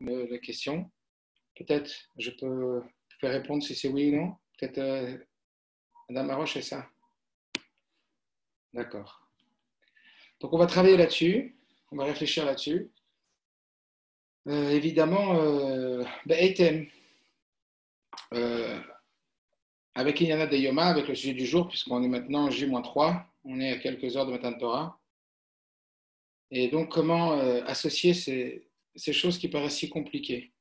la question. Peut-être je peux faire répondre si c'est oui ou non. Peut-être Madame Maroche, c'est ça. D'accord. Donc on va travailler là-dessus, on va réfléchir là-dessus. Évidemment, Eitem, avec Inyana de Yoma, avec le sujet du jour, puisqu'on est maintenant en J-3, on est à quelques heures de Matan Torah. Et donc, comment associer ces choses qui paraissent si compliquées?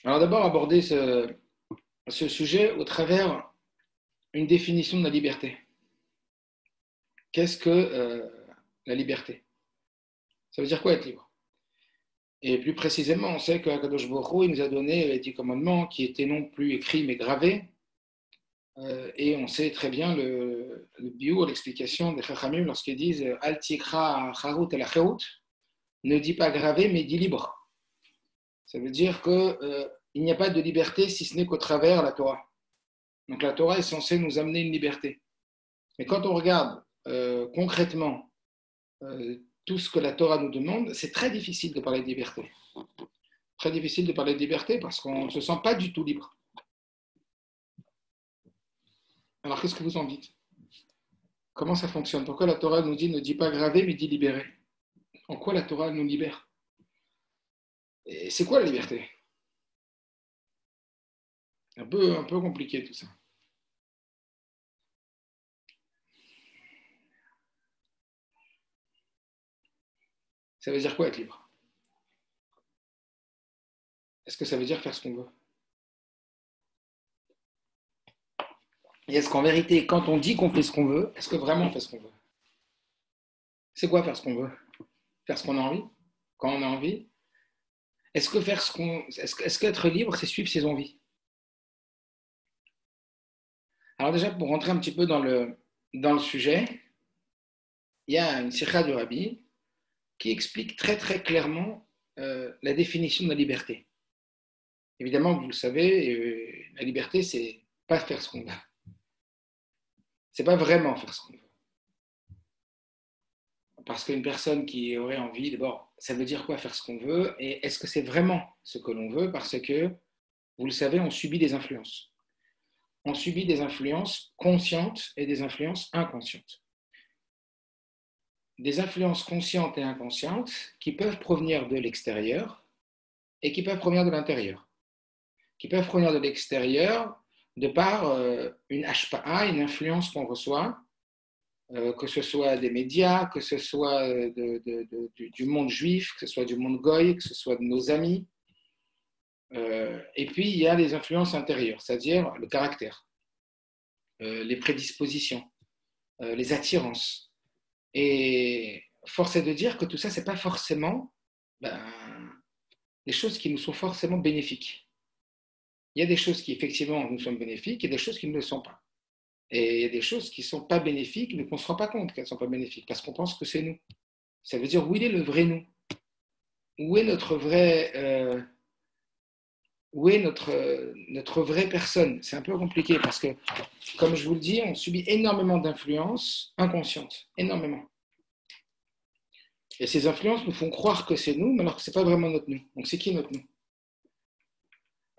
Alors d'abord, aborder ce sujet au travers une définition de la liberté. Qu'est-ce que la liberté? Ça veut dire quoi être libre? Et plus précisément, on sait qu'Akadosh Baruch Hu, il nous a donné les 10 commandements qui étaient non plus écrits mais gravés. Et on sait très bien le biou, l'explication des Chachamim lorsqu'ils disent Al tikra charut el acherut, ne dis pas gravé mais dis libre. Ça veut dire qu'il n'y a pas de liberté si ce n'est qu'au travers la Torah. Donc la Torah est censée nous amener une liberté. Mais quand on regarde concrètement tout ce que la Torah nous demande, c'est très difficile de parler de liberté. Très difficile de parler de liberté parce qu'on ne se sent pas du tout libre. Alors qu'est-ce que vous en dites? Comment ça fonctionne? Pourquoi la Torah nous dit ne dis pas gravé mais dis libéré? En quoi la Torah nous libère? Et c'est quoi la liberté? Un peu compliqué tout ça. Ça veut dire quoi être libre? Est-ce que ça veut dire faire ce qu'on veut? Et est-ce qu'en vérité, quand on dit qu'on fait ce qu'on veut, est-ce que vraiment on fait ce qu'on veut? C'est quoi faire ce qu'on veut? Faire ce qu'on a envie? Quand on a envie? Est-ce que faire est-ce qu'être libre, c'est suivre ses envies? Alors déjà, pour rentrer un petit peu dans le sujet, il y a une sikha du Rabbi qui explique très très clairement la définition de la liberté. Évidemment, vous le savez, la liberté, c'est pas faire ce qu'on veut. C'est pas vraiment faire ce qu'on veut. Parce qu'une personne qui aurait envie, d'abord, ça veut dire quoi faire ce qu'on veut? Et est-ce que c'est vraiment ce que l'on veut? Parce que, vous le savez, on subit des influences. On subit des influences conscientes et des influences inconscientes. Des influences conscientes et inconscientes qui peuvent provenir de l'extérieur et qui peuvent provenir de l'intérieur. Qui peuvent provenir de l'extérieur de par une hashpa'a, une influence qu'on reçoit, que ce soit des médias, que ce soit du monde juif, que ce soit du monde goy, que ce soit de nos amis. Et puis, il y a les influences intérieures, c'est-à-dire le caractère, les prédispositions, les attirances. Et force est de dire que tout ça, ce n'est pas forcément des choses qui nous sont forcément bénéfiques. Il y a des choses qui, effectivement, nous sont bénéfiques et des choses qui ne le sont pas. Et il y a des choses qui ne sont pas bénéfiques, mais qu'on ne se rend pas compte qu'elles ne sont pas bénéfiques, parce qu'on pense que c'est nous. Ça veut dire, où il est le vrai nous? Où est notre vrai... où est notre vraie personne? C'est un peu compliqué, parce que, comme je vous le dis, on subit énormément d'influences inconscientes, énormément. Et ces influences nous font croire que c'est nous, mais alors que ce n'est pas vraiment notre nous. Donc c'est qui notre nous?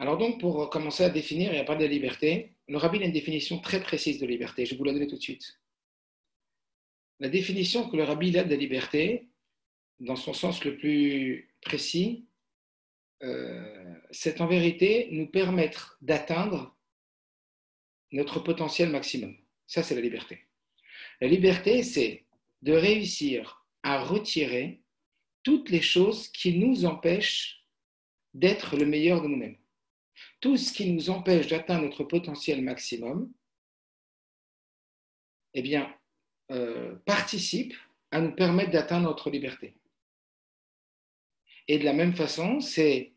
Alors donc, pour commencer à définir et à parler de la liberté, le Rabbi a une définition très précise de liberté. Je vais vous la donner tout de suite. La définition que le Rabbi a de la liberté, dans son sens le plus précis, c'est en vérité nous permettre d'atteindre notre potentiel maximum. Ça, c'est la liberté. La liberté, c'est de réussir à retirer toutes les choses qui nous empêchent d'être le meilleur de nous-mêmes. Tout ce qui nous empêche d'atteindre notre potentiel maximum, eh bien, participe à nous permettre d'atteindre notre liberté. Et de la même façon, c'est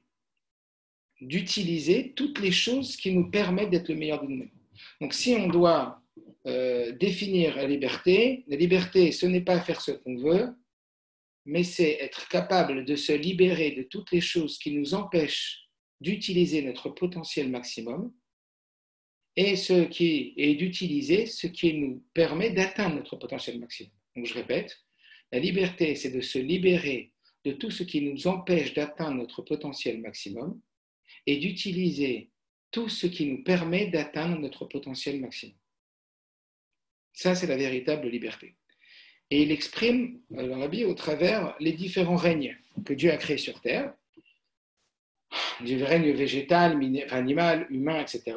d'utiliser toutes les choses qui nous permettent d'être le meilleur de nous-mêmes. Donc, si on doit définir la liberté, ce n'est pas faire ce qu'on veut, mais c'est être capable de se libérer de toutes les choses qui nous empêchent d'utiliser notre potentiel maximum et d'utiliser ce qui nous permet d'atteindre notre potentiel maximum. Donc je répète, La liberté, c'est de se libérer de tout ce qui nous empêche d'atteindre notre potentiel maximum et d'utiliser tout ce qui nous permet d'atteindre notre potentiel maximum. Ça, c'est la véritable liberté. Et il exprime dans la Bible au travers les différents règnes que Dieu a créés sur Terre, du règne végétal, animal, humain, etc.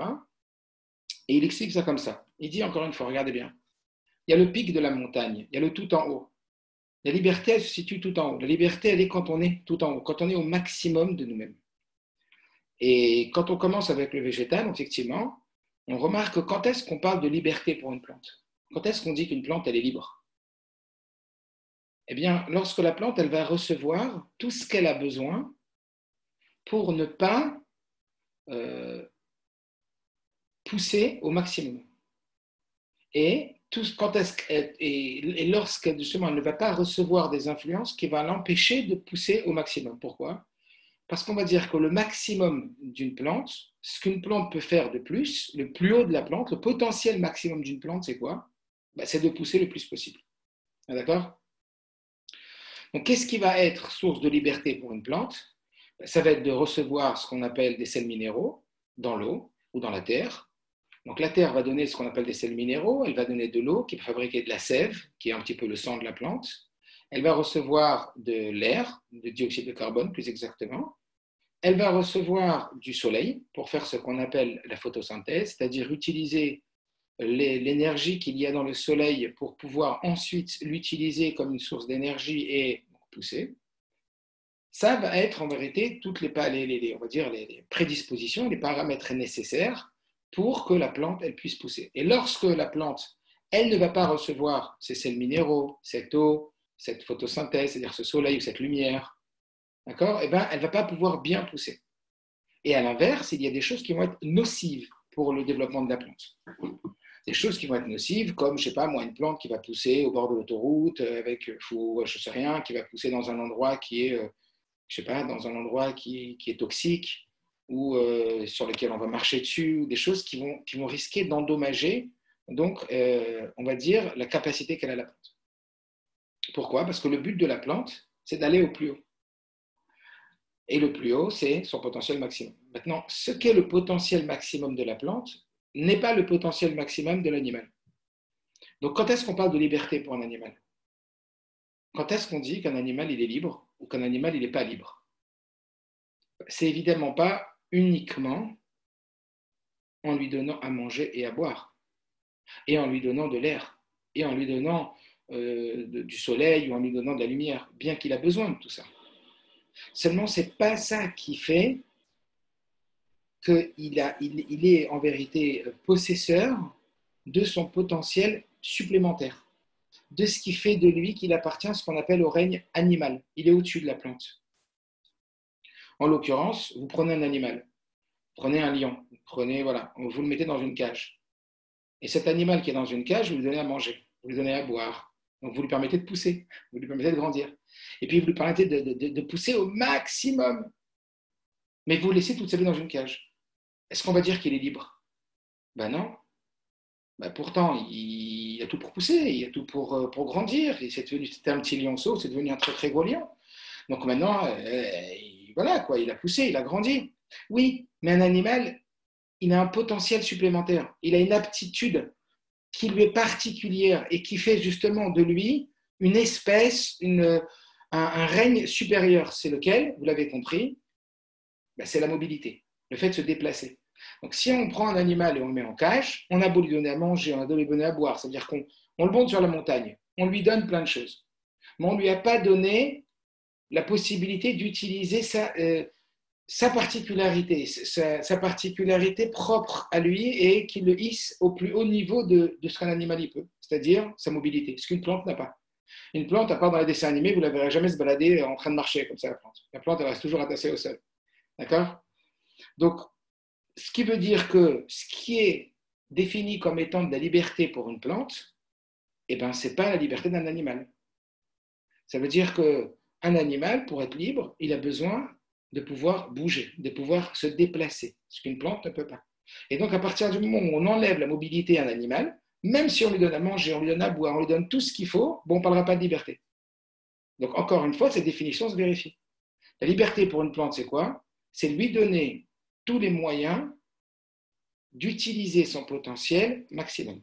Et il explique ça comme ça. Il dit encore une fois, regardez bien, il y a le pic de la montagne, il y a le tout en haut. La liberté, elle se situe tout en haut. La liberté, elle est quand on est tout en haut, quand on est au maximum de nous-mêmes. Et quand on commence avec le végétal, effectivement, on remarque quand est-ce qu'on parle de liberté pour une plante. Quand est-ce qu'on dit qu'une plante, elle est libre? Eh bien, lorsque la plante, elle va recevoir tout ce qu'elle a besoin pour ne pas pousser au maximum. Et, lorsqu'elle justement, elle ne va pas recevoir des influences qui vont l'empêcher de pousser au maximum. Pourquoi? Parce qu'on va dire que le maximum d'une plante, ce qu'une plante peut faire de plus, le plus haut de la plante, le potentiel maximum d'une plante, c'est quoi? C'est de pousser le plus possible. D'accord? Donc, qu'est-ce qui va être source de liberté pour une plante? Ça va être de recevoir ce qu'on appelle des sels minéraux dans l'eau ou dans la terre. Donc, la terre va donner ce qu'on appelle des sels minéraux, elle va donner de l'eau qui va fabriquer de la sève, qui est un petit peu le sang de la plante. Elle va recevoir de l'air, du dioxyde de carbone plus exactement. Elle va recevoir du soleil pour faire ce qu'on appelle la photosynthèse, c'est-à-dire utiliser l'énergie qu'il y a dans le soleil pour pouvoir ensuite l'utiliser comme une source d'énergie et pousser. Ça va être en vérité toutes on va dire les prédispositions, les paramètres nécessaires pour que la plante elle puisse pousser. Et lorsque la plante elle ne va pas recevoir ces sels minéraux, cette eau, cette photosynthèse, c'est-à-dire ce soleil ou cette lumière, d'accord, eh ben, elle ne va pas pouvoir bien pousser. Et à l'inverse, il y a des choses qui vont être nocives pour le développement de la plante. Des choses qui vont être nocives, comme, je ne sais pas, moi, une plante qui va pousser au bord de l'autoroute, avec, je ne sais rien, qui va pousser dans un endroit qui est, je sais pas, dans un endroit qui est toxique, ou sur lequel on va marcher dessus, ou des choses qui vont risquer d'endommager, donc, on va dire, la capacité qu'elle a la plante. Pourquoi? Parce que le but de la plante, c'est d'aller au plus haut. Et le plus haut, c'est son potentiel maximum. Maintenant, ce qu'est le potentiel maximum de la plante n'est pas le potentiel maximum de l'animal. Donc, quand est-ce qu'on parle de liberté pour un animal? Quand est-ce qu'on dit qu'un animal, il est libre ou qu'un animal, il n'est pas libre? C'est évidemment pas uniquement en lui donnant à manger et à boire, et en lui donnant de l'air, et en lui donnant du soleil ou en lui donnant de la lumière, bien qu'il a besoin de tout ça. Seulement, ce n'est pas ça qui fait qu'il est en vérité possesseur de son potentiel supplémentaire, de ce qui fait de lui qu'il appartient à ce qu'on appelle au règne animal. Il est au-dessus de la plante. En l'occurrence, vous prenez un animal, prenez un lion, vous le mettez dans une cage. Et cet animal qui est dans une cage, vous lui donnez à manger, vous lui donnez à boire. Donc vous lui permettez de pousser, vous lui permettez de grandir. Et puis vous lui permettez de pousser au maximum. Mais vous le laissez toute sa vie dans une cage. Est-ce qu'on va dire qu'il est libre? Ben non. Ben pourtant, il a tout pour pousser, il a tout pour grandir. C'était un petit lionceau, c'est devenu un très très gros lion. Donc maintenant, voilà quoi, il a poussé, il a grandi. Oui, mais un animal, il a un potentiel supplémentaire. Il a une aptitude qui lui est particulière et qui fait justement de lui une espèce, un règne supérieur. C'est lequel? Vous l'avez compris, ben c'est la mobilité, le fait de se déplacer. Donc si on prend un animal et on le met en cage, on a beau lui donner à manger, on a beau lui donner à boire, c'est-à-dire qu'on le monte sur la montagne, on lui donne plein de choses, mais on ne lui a pas donné la possibilité d'utiliser sa particularité, sa particularité propre à lui et qui le hisse au plus haut niveau de ce qu'un animal y peut, c'est-à-dire sa mobilité, ce qu'une plante n'a pas. Une plante, à part dans les dessins animés, vous ne la verrez jamais se balader en train de marcher comme ça, la plante. La plante, elle reste toujours attachée au sol. D'accord? Donc, ce qui veut dire que ce qui est défini comme étant de la liberté pour une plante, eh ben, ce n'est pas la liberté d'un animal. Ça veut dire qu'un animal, pour être libre, il a besoin de pouvoir bouger, de pouvoir se déplacer, ce qu'une plante ne peut pas. Et donc, à partir du moment où on enlève la mobilité à un animal, même si on lui donne à manger, on lui donne à boire, on lui donne tout ce qu'il faut, bon, on ne parlera pas de liberté. Donc, encore une fois, cette définition se vérifie. La liberté pour une plante, c'est quoi? C'est lui donner tous les moyens d'utiliser son potentiel maximum,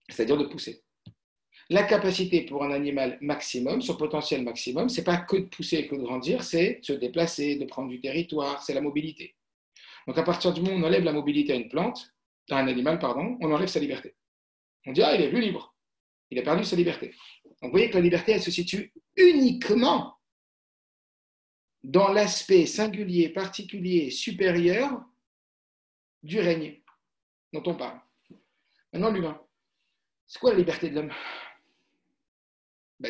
c'est-à-dire de pousser. La capacité pour un animal maximum, son potentiel maximum, ce n'est pas que de pousser et que de grandir, c'est de se déplacer, de prendre du territoire, c'est la mobilité. Donc à partir du moment où on enlève la mobilité à une plante, à un animal, pardon, on enlève sa liberté. On dit, ah, il est plus libre, il a perdu sa liberté. Donc vous voyez que la liberté, elle se situe uniquement dans l'aspect singulier, particulier, supérieur du règne dont on parle. Maintenant, l'humain. C'est quoi la liberté de l'homme?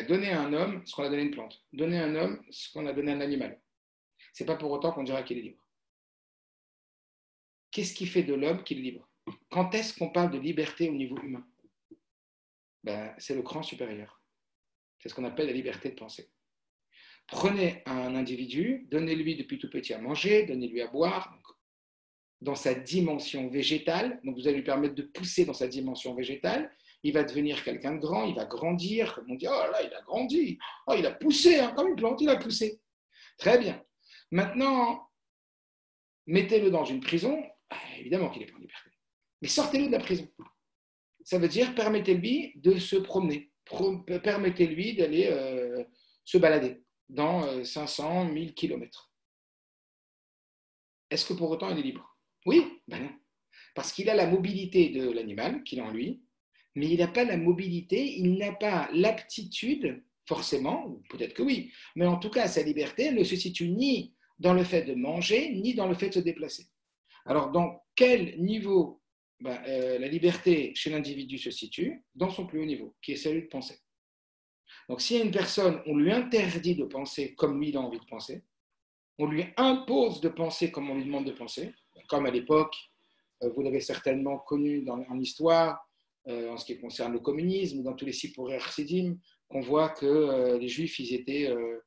Donner à un homme ce qu'on a donné à une plante. Donner à un homme ce qu'on a donné à un animal. Ce n'est pas pour autant qu'on dira qu'il est libre. Qu'est-ce qui fait de l'homme qu'il est libre? Quand est-ce qu'on parle de liberté au niveau humain? C'est le cran supérieur. C'est ce qu'on appelle la liberté de penser. Prenez un individu, donnez-lui depuis tout petit à manger, donnez-lui à boire, donc, dans sa dimension végétale, donc vous allez lui permettre de pousser dans sa dimension végétale, il va devenir quelqu'un de grand, il va grandir, on dit, oh là, il a grandi, oh, il a poussé, hein, comme une plante, il a poussé. Très bien. Maintenant, mettez-le dans une prison, évidemment qu'il n'est pas en liberté, mais sortez-le de la prison. Ça veut dire, permettez-lui de se promener, permettez-lui d'aller se balader dans 500, 1000 kilomètres. Est-ce que pour autant il est libre? Oui, non. Parce qu'il a la mobilité de l'animal qu'il a en lui, mais il n'a pas la mobilité, il n'a pas l'aptitude, forcément, ou peut-être que oui, mais en tout cas, sa liberté ne se situe ni dans le fait de manger, ni dans le fait de se déplacer. Alors, dans quel niveau la liberté chez l'individu se situe? Dans son plus haut niveau, qui est celui de penser. Donc, s'il y a une personne, on lui interdit de penser comme lui, il a envie de penser, on lui impose de penser comme on lui demande de penser, comme à l'époque, vous l'avez certainement connu en histoire, en ce qui concerne le communisme, dans tous les Sipurei Chassidim, qu'on voit que les Juifs, il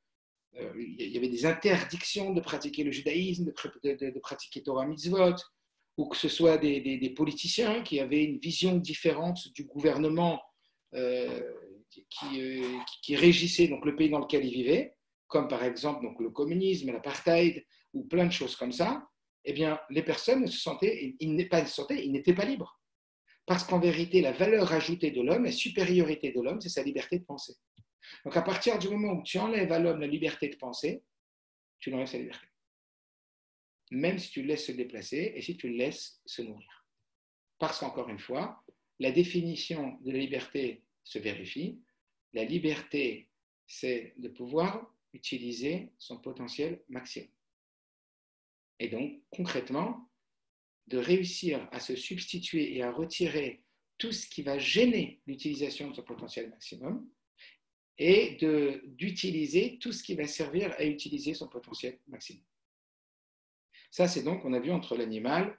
y avait des interdictions de pratiquer le judaïsme, de pratiquer Torah Mitzvot, ou que ce soit des politiciens qui avaient une vision différente du gouvernement qui régissait donc, le pays dans lequel ils vivaient, comme par exemple donc, le communisme, l'apartheid, ou plein de choses comme ça. Eh bien, les personnes se sentaient, ils n'étaient pas libres. Parce qu'en vérité, la valeur ajoutée de l'homme, la supériorité de l'homme, c'est sa liberté de penser. Donc, à partir du moment où tu enlèves à l'homme la liberté de penser, tu lui enlèves sa liberté. Même si tu le laisses se déplacer et si tu le laisses se nourrir. Parce qu'encore une fois, la définition de la liberté se vérifie. La liberté, c'est de pouvoir utiliser son potentiel maximum. Et donc, concrètement, de réussir à se substituer et à retirer tout ce qui va gêner l'utilisation de son potentiel maximum et d'utiliser tout ce qui va servir à utiliser son potentiel maximum. Ça, c'est donc, on a vu entre l'animal,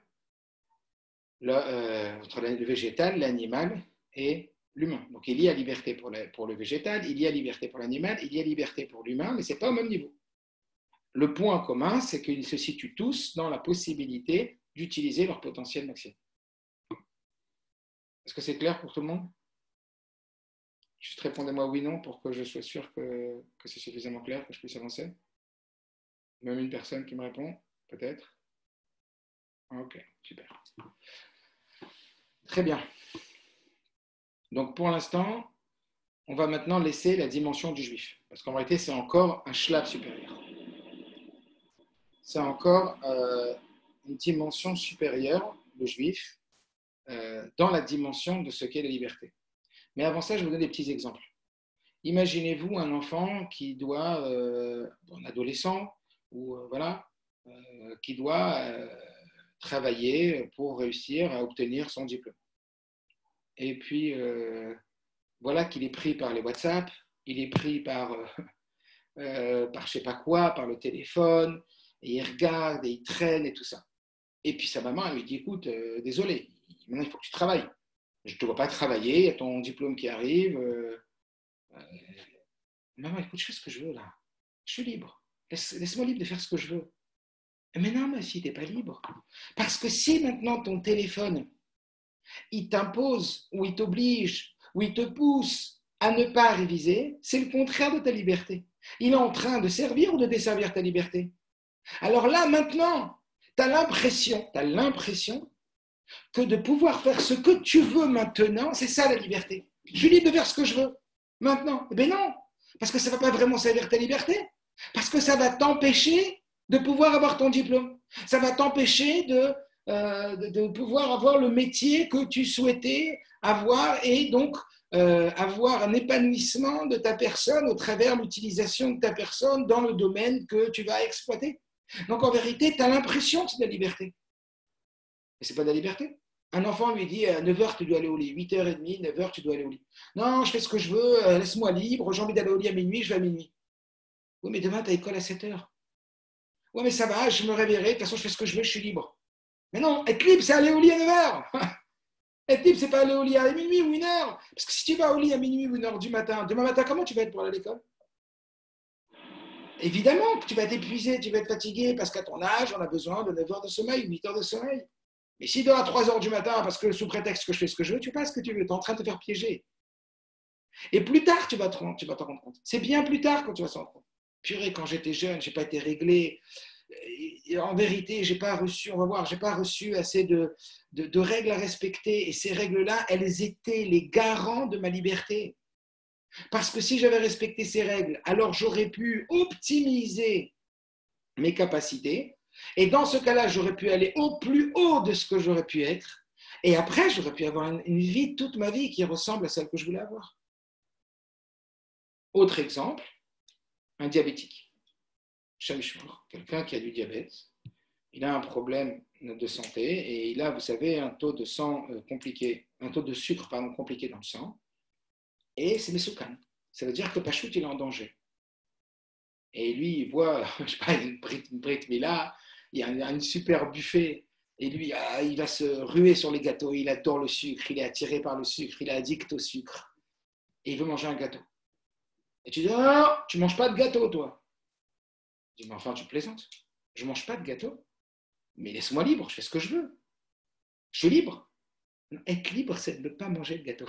entre le végétal, l'animal et l'humain. Donc, il y a liberté pour le végétal, il y a liberté pour l'animal, il y a liberté pour l'humain, mais ce n'est pas au même niveau. Le point commun, c'est qu'ils se situent tous dans la possibilité d'utiliser leur potentiel maximum. Est-ce que c'est clair pour tout le monde? Juste répondez-moi oui, non, pour que je sois sûr que c'est suffisamment clair, que je puisse avancer. Même une personne qui me répond, peut-être? Ok, super. Très bien. Donc pour l'instant, on va maintenant laisser la dimension du juif. Parce qu'en réalité, c'est encore un shlav supérieur. C'est encore une dimension supérieure, le juif, dans la dimension de ce qu'est la liberté. Mais avant ça, je vous donne des petits exemples. Imaginez-vous un enfant qui doit, un adolescent, ou qui doit travailler pour réussir à obtenir son diplôme. Et puis, voilà qu'il est pris par les WhatsApp, il est pris par je ne sais pas quoi, par le téléphone, et il regarde, et il traîne, et tout ça. Et puis sa maman, elle lui dit, écoute, désolé, maintenant il faut que tu travailles. Je ne te vois pas travailler, il y a ton diplôme qui arrive. Maman, écoute, je fais ce que je veux là. Je suis libre. Laisse-moi libre de faire ce que je veux. Mais non, ma fille, tu n'es pas libre. Parce que si maintenant ton téléphone, il t'impose, ou il t'oblige, ou il te pousse à ne pas réviser, c'est le contraire de ta liberté. Il est en train de servir ou de desservir ta liberté? Alors là, maintenant, tu as l'impression que de pouvoir faire ce que tu veux maintenant, c'est ça la liberté. Je suis libre de faire ce que je veux maintenant. Eh bien non, parce que ça ne va pas vraiment servir ta liberté. Parce que ça va t'empêcher de pouvoir avoir ton diplôme. Ça va t'empêcher de pouvoir avoir le métier que tu souhaitais avoir et donc avoir un épanouissement de ta personne au travers de l'utilisation de ta personne dans le domaine que tu vas exploiter. Donc en vérité, tu as l'impression que c'est de la liberté. Mais ce n'est pas de la liberté. Un enfant lui dit à 9h, tu dois aller au lit. 8h30, 9h, tu dois aller au lit. Non, je fais ce que je veux, laisse-moi libre, j'ai envie d'aller au lit à minuit, je vais à minuit. Oui, mais demain, tu as école à 7h. Oui, mais ça va, je me réveillerai, de toute façon, je fais ce que je veux, je suis libre. Mais non, être libre, c'est aller au lit à 9h. Être libre, c'est pas aller au lit à minuit ou 1h. Parce que si tu vas au lit à minuit ou 1h du matin, demain matin, comment tu vas être pour aller à l'école? Évidemment que tu vas être épuisé, tu vas être fatigué, parce qu'à ton âge, on a besoin de 9 heures de sommeil, 8 heures de sommeil. Mais si demain à 3 heures du matin, parce que sous prétexte que je fais ce que je veux, tu fais pas ce que tu veux, tu es en train de te faire piéger. Et plus tard, tu vas t'en rendre compte. C'est bien plus tard quand tu vas s'en rendre compte. Purée, quand j'étais jeune, je n'ai pas été réglé. Et en vérité, j'ai pas reçu assez de règles à respecter. Et ces règles-là, elles étaient les garants de ma liberté. Parce que si j'avais respecté ces règles, alors j'aurais pu optimiser mes capacités. Et dans ce cas-là, j'aurais pu aller au plus haut de ce que j'aurais pu être. Et après, j'aurais pu avoir une vie toute ma vie qui ressemble à celle que je voulais avoir. Autre exemple, un diabétique. Quelqu'un qui a du diabète, il a un problème de santé et il a, vous savez, un taux de sang compliqué, un taux de sucre compliqué dans le sang. Et c'est Mesoukan. Ça veut dire que Pachout, il est en danger. Et lui, il voit, je sais pas, une Brit Mila, il y a un super buffet. Et lui, il va se ruer sur les gâteaux. Il adore le sucre, il est attiré par le sucre, il est addict au sucre. Et il veut manger un gâteau. Et tu dis, non, tu ne manges pas de gâteau, toi. Je dis, mais enfin, tu plaisantes. Je ne mange pas de gâteau. Mais laisse-moi libre, je fais ce que je veux. Je suis libre. Être libre, c'est de ne pas manger le gâteau.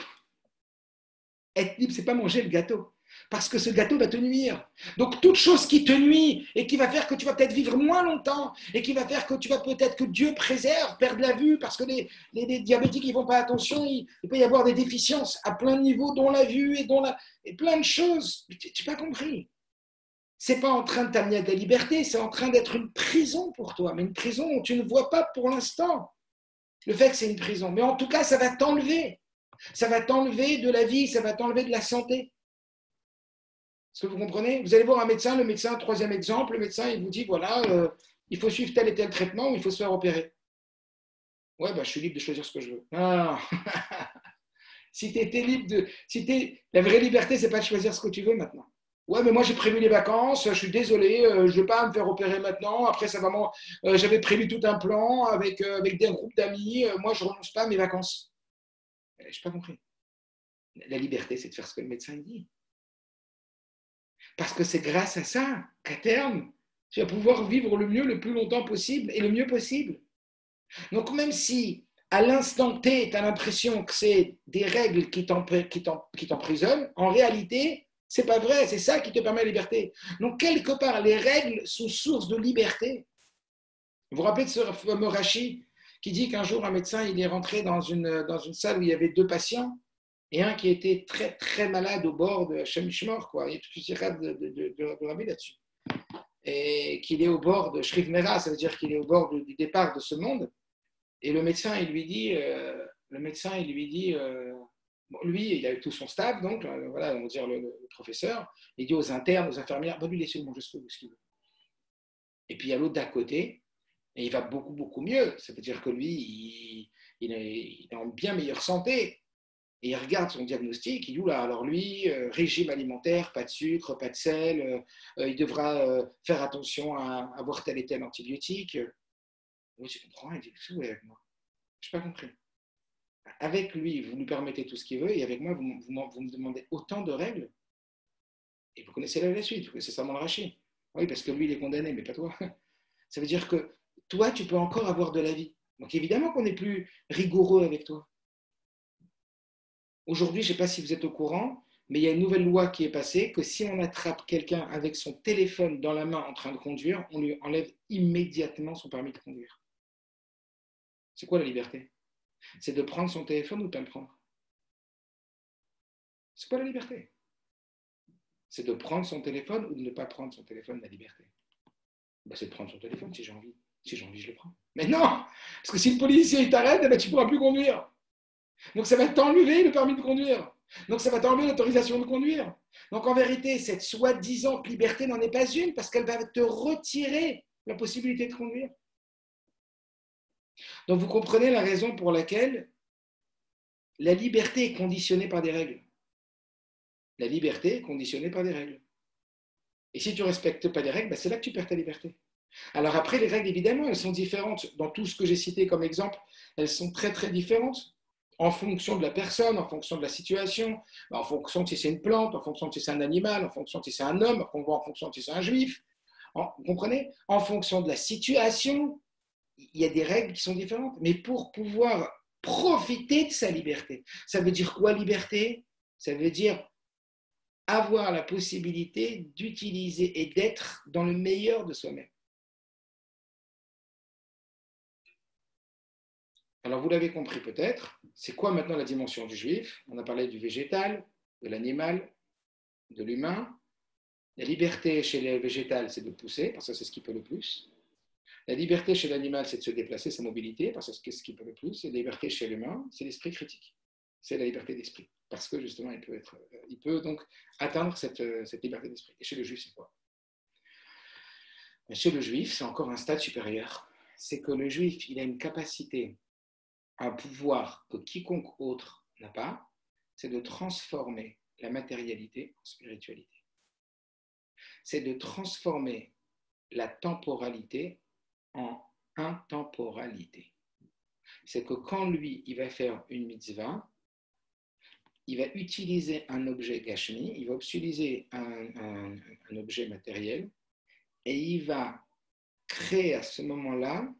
Être libre, c'est pas manger le gâteau. Parce que ce gâteau va te nuire. Donc, toute chose qui te nuit et qui va faire que tu vas peut-être vivre moins longtemps et qui va faire que tu vas peut-être que Dieu préserve, perdre la vue, parce que les diabétiques, ils ne font pas attention, il peut y avoir des déficiences à plein de niveaux, dont la vue et plein de choses. Tu n'as pas compris. C'est pas en train de t'amener à de la liberté, c'est en train d'être une prison pour toi, mais une prison où tu ne vois pas pour l'instant le fait que c'est une prison. Mais en tout cas, ça va t'enlever. Ça va t'enlever de la vie, ça va t'enlever de la santé. Est-ce que vous comprenez? Vous allez voir un médecin, le médecin, troisième exemple, le médecin, il vous dit, voilà, il faut suivre tel et tel traitement ou il faut se faire opérer. Ouais, bah, je suis libre de choisir ce que je veux. Non. Si tu étais libre de... La vraie liberté, c'est pas de choisir ce que tu veux maintenant. Ouais, mais moi j'ai prévu les vacances, je suis désolé, je ne vais pas me faire opérer maintenant. Après, ça va, j'avais prévu tout un plan avec des groupes d'amis. Moi, je ne renonce pas à mes vacances. Je n'ai pas compris. La liberté, c'est de faire ce que le médecin dit. Parce que c'est grâce à ça qu'à terme, tu vas pouvoir vivre le mieux, le plus longtemps possible et le mieux possible. Donc, même si à l'instant T, tu as l'impression que c'est des règles qui t'emprisonnent, en réalité, c'est pas vrai, c'est ça qui te permet la liberté. Donc, quelque part, les règles sont source de liberté. Vous vous rappelez de ce fameux Rashi qui dit qu'un jour, un médecin, il est rentré dans une salle où il y avait deux patients et un qui était très, très malade au bord de Hashem Mishmor, quoi. Il y a toute une série de rabbi là-dessus. Et qu'il est au bord de Shriv Mera, ça veut dire qu'il est au bord du départ de ce monde. Et le médecin, il lui dit, bon, lui, il a eu tout son staff, donc, voilà, on va dire le professeur, il dit aux internes, aux infirmières, lui laissez-le manger ce qu'il veut. Et puis il y a l'autre d'à côté, et il va beaucoup, beaucoup mieux. Ça veut dire que lui, il est en bien meilleure santé. Et il regarde son diagnostic, il dit, là, alors lui, régime alimentaire, pas de sucre, pas de sel, il devra faire attention à avoir tel et tel antibiotique. Oui, tu comprends, il dit, qu'est-ce que vous voulez avec moi? Je n'ai pas compris. Avec lui, vous lui permettez tout ce qu'il veut, et avec moi, vous me demandez autant de règles. Et vous connaissez la suite, vous connaissez Salman Rachi. Oui, parce que lui, il est condamné, mais pas toi. Ça veut dire que toi, tu peux encore avoir de la vie. Donc évidemment qu'on est plus rigoureux avec toi. Aujourd'hui, je ne sais pas si vous êtes au courant, Mais il y a une nouvelle loi qui est passée que si on attrape quelqu'un avec son téléphone dans la main en train de conduire, on lui enlève immédiatement son permis de conduire. C'est quoi la liberté? C'est de prendre son téléphone ou de ne pas le prendre? C'est quoi la liberté? C'est de prendre son téléphone ou de ne pas prendre son téléphone, la liberté? Ben, c'est de prendre son téléphone si j'ai envie. Si j'ai envie, je le prends. Mais non! Parce que si le policier il t'arrête, eh ben, tu ne pourras plus conduire. Donc ça va t'enlever le permis de conduire. Donc ça va t'enlever l'autorisation de conduire. Donc en vérité, cette soi-disant liberté n'en est pas une parce qu'elle va te retirer la possibilité de conduire. Donc vous comprenez la raison pour laquelle la liberté est conditionnée par des règles. La liberté est conditionnée par des règles. Et si tu ne respectes pas les règles, ben c'est là que tu perds ta liberté. Alors après, les règles, évidemment, elles sont différentes. Dans tout ce que j'ai cité comme exemple, elles sont très, très différentes en fonction de la personne, en fonction de la situation, en fonction de si c'est une plante, en fonction de si c'est un animal, en fonction de si c'est un homme, en fonction de si c'est un juif. Vous comprenez? En fonction de la situation, il y a des règles qui sont différentes. Mais pour pouvoir profiter de sa liberté, ça veut dire quoi liberté? Ça veut dire avoir la possibilité d'utiliser et d'être dans le meilleur de soi-même. Alors vous l'avez compris peut-être, c'est quoi maintenant la dimension du juif? On a parlé du végétal, de l'animal, de l'humain. La liberté chez le végétal, c'est de pousser, parce que c'est ce qui peut le plus. La liberté chez l'animal, c'est de se déplacer, sa mobilité, parce que c'est ce qui peut le plus. Et la liberté chez l'humain, c'est l'esprit critique. C'est la liberté d'esprit, parce que justement, il peut donc atteindre cette liberté d'esprit. Et chez le juif, c'est quoi? Mais chez le juif, c'est encore un stade supérieur. C'est que le juif, il a une capacité, un pouvoir que quiconque autre n'a pas, c'est de transformer la matérialité en spiritualité. C'est de transformer la temporalité en intemporalité. C'est que quand lui, il va faire une mitzvah, il va utiliser un objet gashmi, il va utiliser un objet matériel, et il va créer à ce moment-là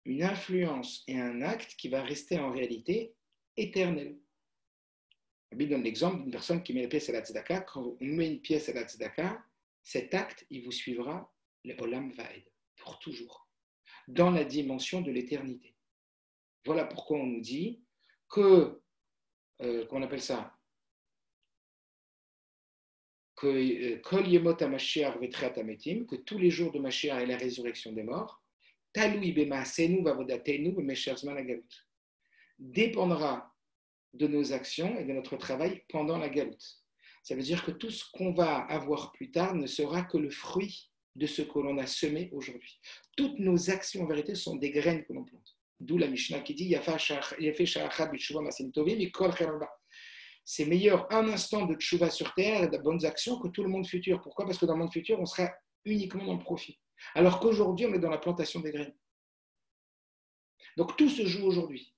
une influence et un acte qui va rester en réalité éternel. La Bible donne l'exemple d'une personne qui met une pièce à la tzedaka. Quand on met une pièce à la tzedaka, cet acte, il vous suivra, le olam vaed, pour toujours, dans la dimension de l'éternité. Voilà pourquoi on nous dit que, comment on appelle ça, que Kol Yemot HaMashiach Vetchiat HaMetim, que tous les jours de Mashiach et la résurrection des morts, Talui B'Maasenu V'Avodatenu B'Mesher Zman HaGalut, dépendra de nos actions et de notre travail pendant la galoute. Ça veut dire que tout ce qu'on va avoir plus tard ne sera que le fruit de ce que l'on a semé aujourd'hui. Toutes nos actions en vérité sont des graines que l'on plante. D'où la Mishnah qui dit c'est meilleur un instant de tchouva sur terre et de bonnes actions que tout le monde futur. Pourquoi? Parce que dans le monde futur, on sera uniquement dans le profit. Alors qu'aujourd'hui, on est dans la plantation des graines. Donc tout se joue aujourd'hui.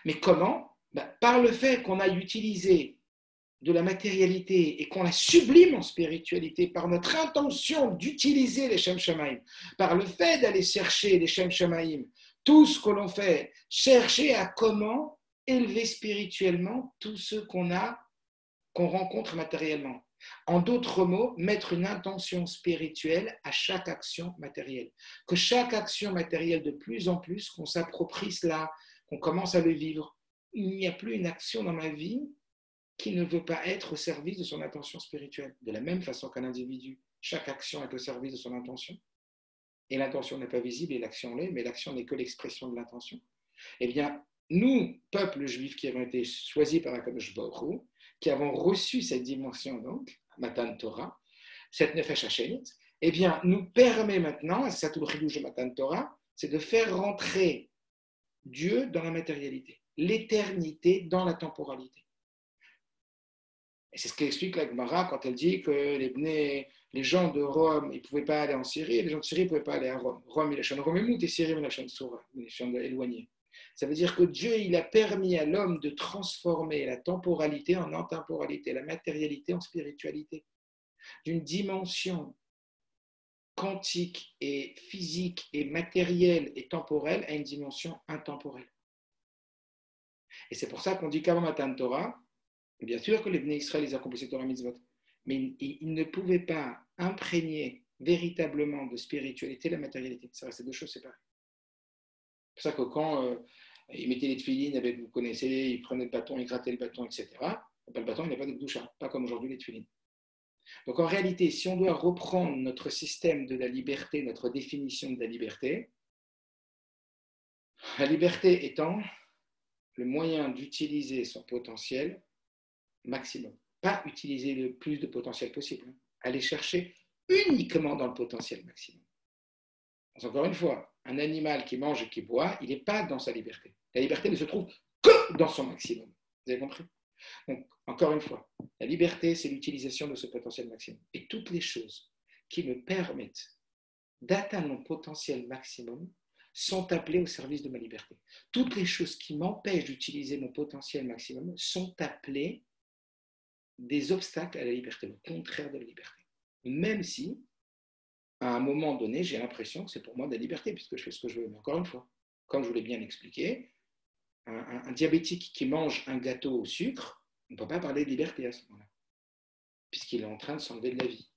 Mais comment? Par le fait qu'on a utilisé de la matérialité et qu'on la sublime en spiritualité, par notre intention d'utiliser les Shem Shamaim, par le fait d'aller chercher les Shem Shamaim, tout ce que l'on fait, chercher à comment élever spirituellement tout ce qu'on rencontre matériellement. En d'autres mots, mettre une intention spirituelle à chaque action matérielle. Que chaque action matérielle, de plus en plus, qu'on s'approprie cela, qu'on commence à le vivre. Il n'y a plus une action dans ma vie qui ne veut pas être au service de son intention spirituelle. De la même façon qu'un individu, chaque action est au service de son intention. Et l'intention n'est pas visible et l'action l'est, mais l'action n'est que l'expression de l'intention. Eh bien, nous, peuple juif qui avons été choisis par Akadosh Baruch Hu, qui avons reçu cette dimension, donc, Matan Torah, cette Nefesh Hashémit, eh bien, nous permet maintenant, c'est ça tout le chidouche de Matan Torah, c'est de faire rentrer Dieu dans la matérialité, l'éternité dans la temporalité. Et c'est ce qu'explique la Gemara quand elle dit que les gens de Rome, ils ne pouvaient pas aller en Syrie, et les gens de Syrie ne pouvaient pas aller à Rome. Rome, il a chaîne Romémout, et Syrie, il a chaîne Soura, il a chaîne éloignée. Ça veut dire que Dieu, il a permis à l'homme de transformer la temporalité en intemporalité, la matérialité en spiritualité, d'une dimension quantique et physique et matérielle et temporelle à une dimension intemporelle. Et c'est pour ça qu'on dit qu'avant Matan Torah, Bien sûr que les Bnei Israël, ils accomplissaient Torah Mitzvot, mais ils ne pouvaient pas imprégner véritablement de spiritualité la matérialité. Ça restait deux choses séparées. C'est pour ça que quand ils mettaient les tefilines avec, vous connaissez, ils prenaient le bâton, ils grattaient le bâton, etc. Le bâton, il n'y a pas de doucha, pas comme aujourd'hui les tefilines. Donc en réalité, si on doit reprendre notre système de la liberté, notre définition de la liberté étant le moyen d'utiliser son potentiel maximum. Pas utiliser le plus de potentiel possible. Aller chercher uniquement dans le potentiel maximum. Encore une fois, un animal qui mange et qui boit, il n'est pas dans sa liberté. La liberté ne se trouve que dans son maximum. Vous avez compris? Donc, encore une fois, la liberté, c'est l'utilisation de ce potentiel maximum. Et toutes les choses qui me permettent d'atteindre mon potentiel maximum sont appelées au service de ma liberté. Toutes les choses qui m'empêchent d'utiliser mon potentiel maximum sont appelées des obstacles à la liberté, le contraire de la liberté. Même si, à un moment donné, j'ai l'impression que c'est pour moi de la liberté, puisque je fais ce que je veux. Mais encore une fois, comme je vous l'ai bien expliqué, un diabétique qui mange un gâteau au sucre, on ne peut pas parler de liberté à ce moment-là, puisqu'il est en train de s'enlever de la vie.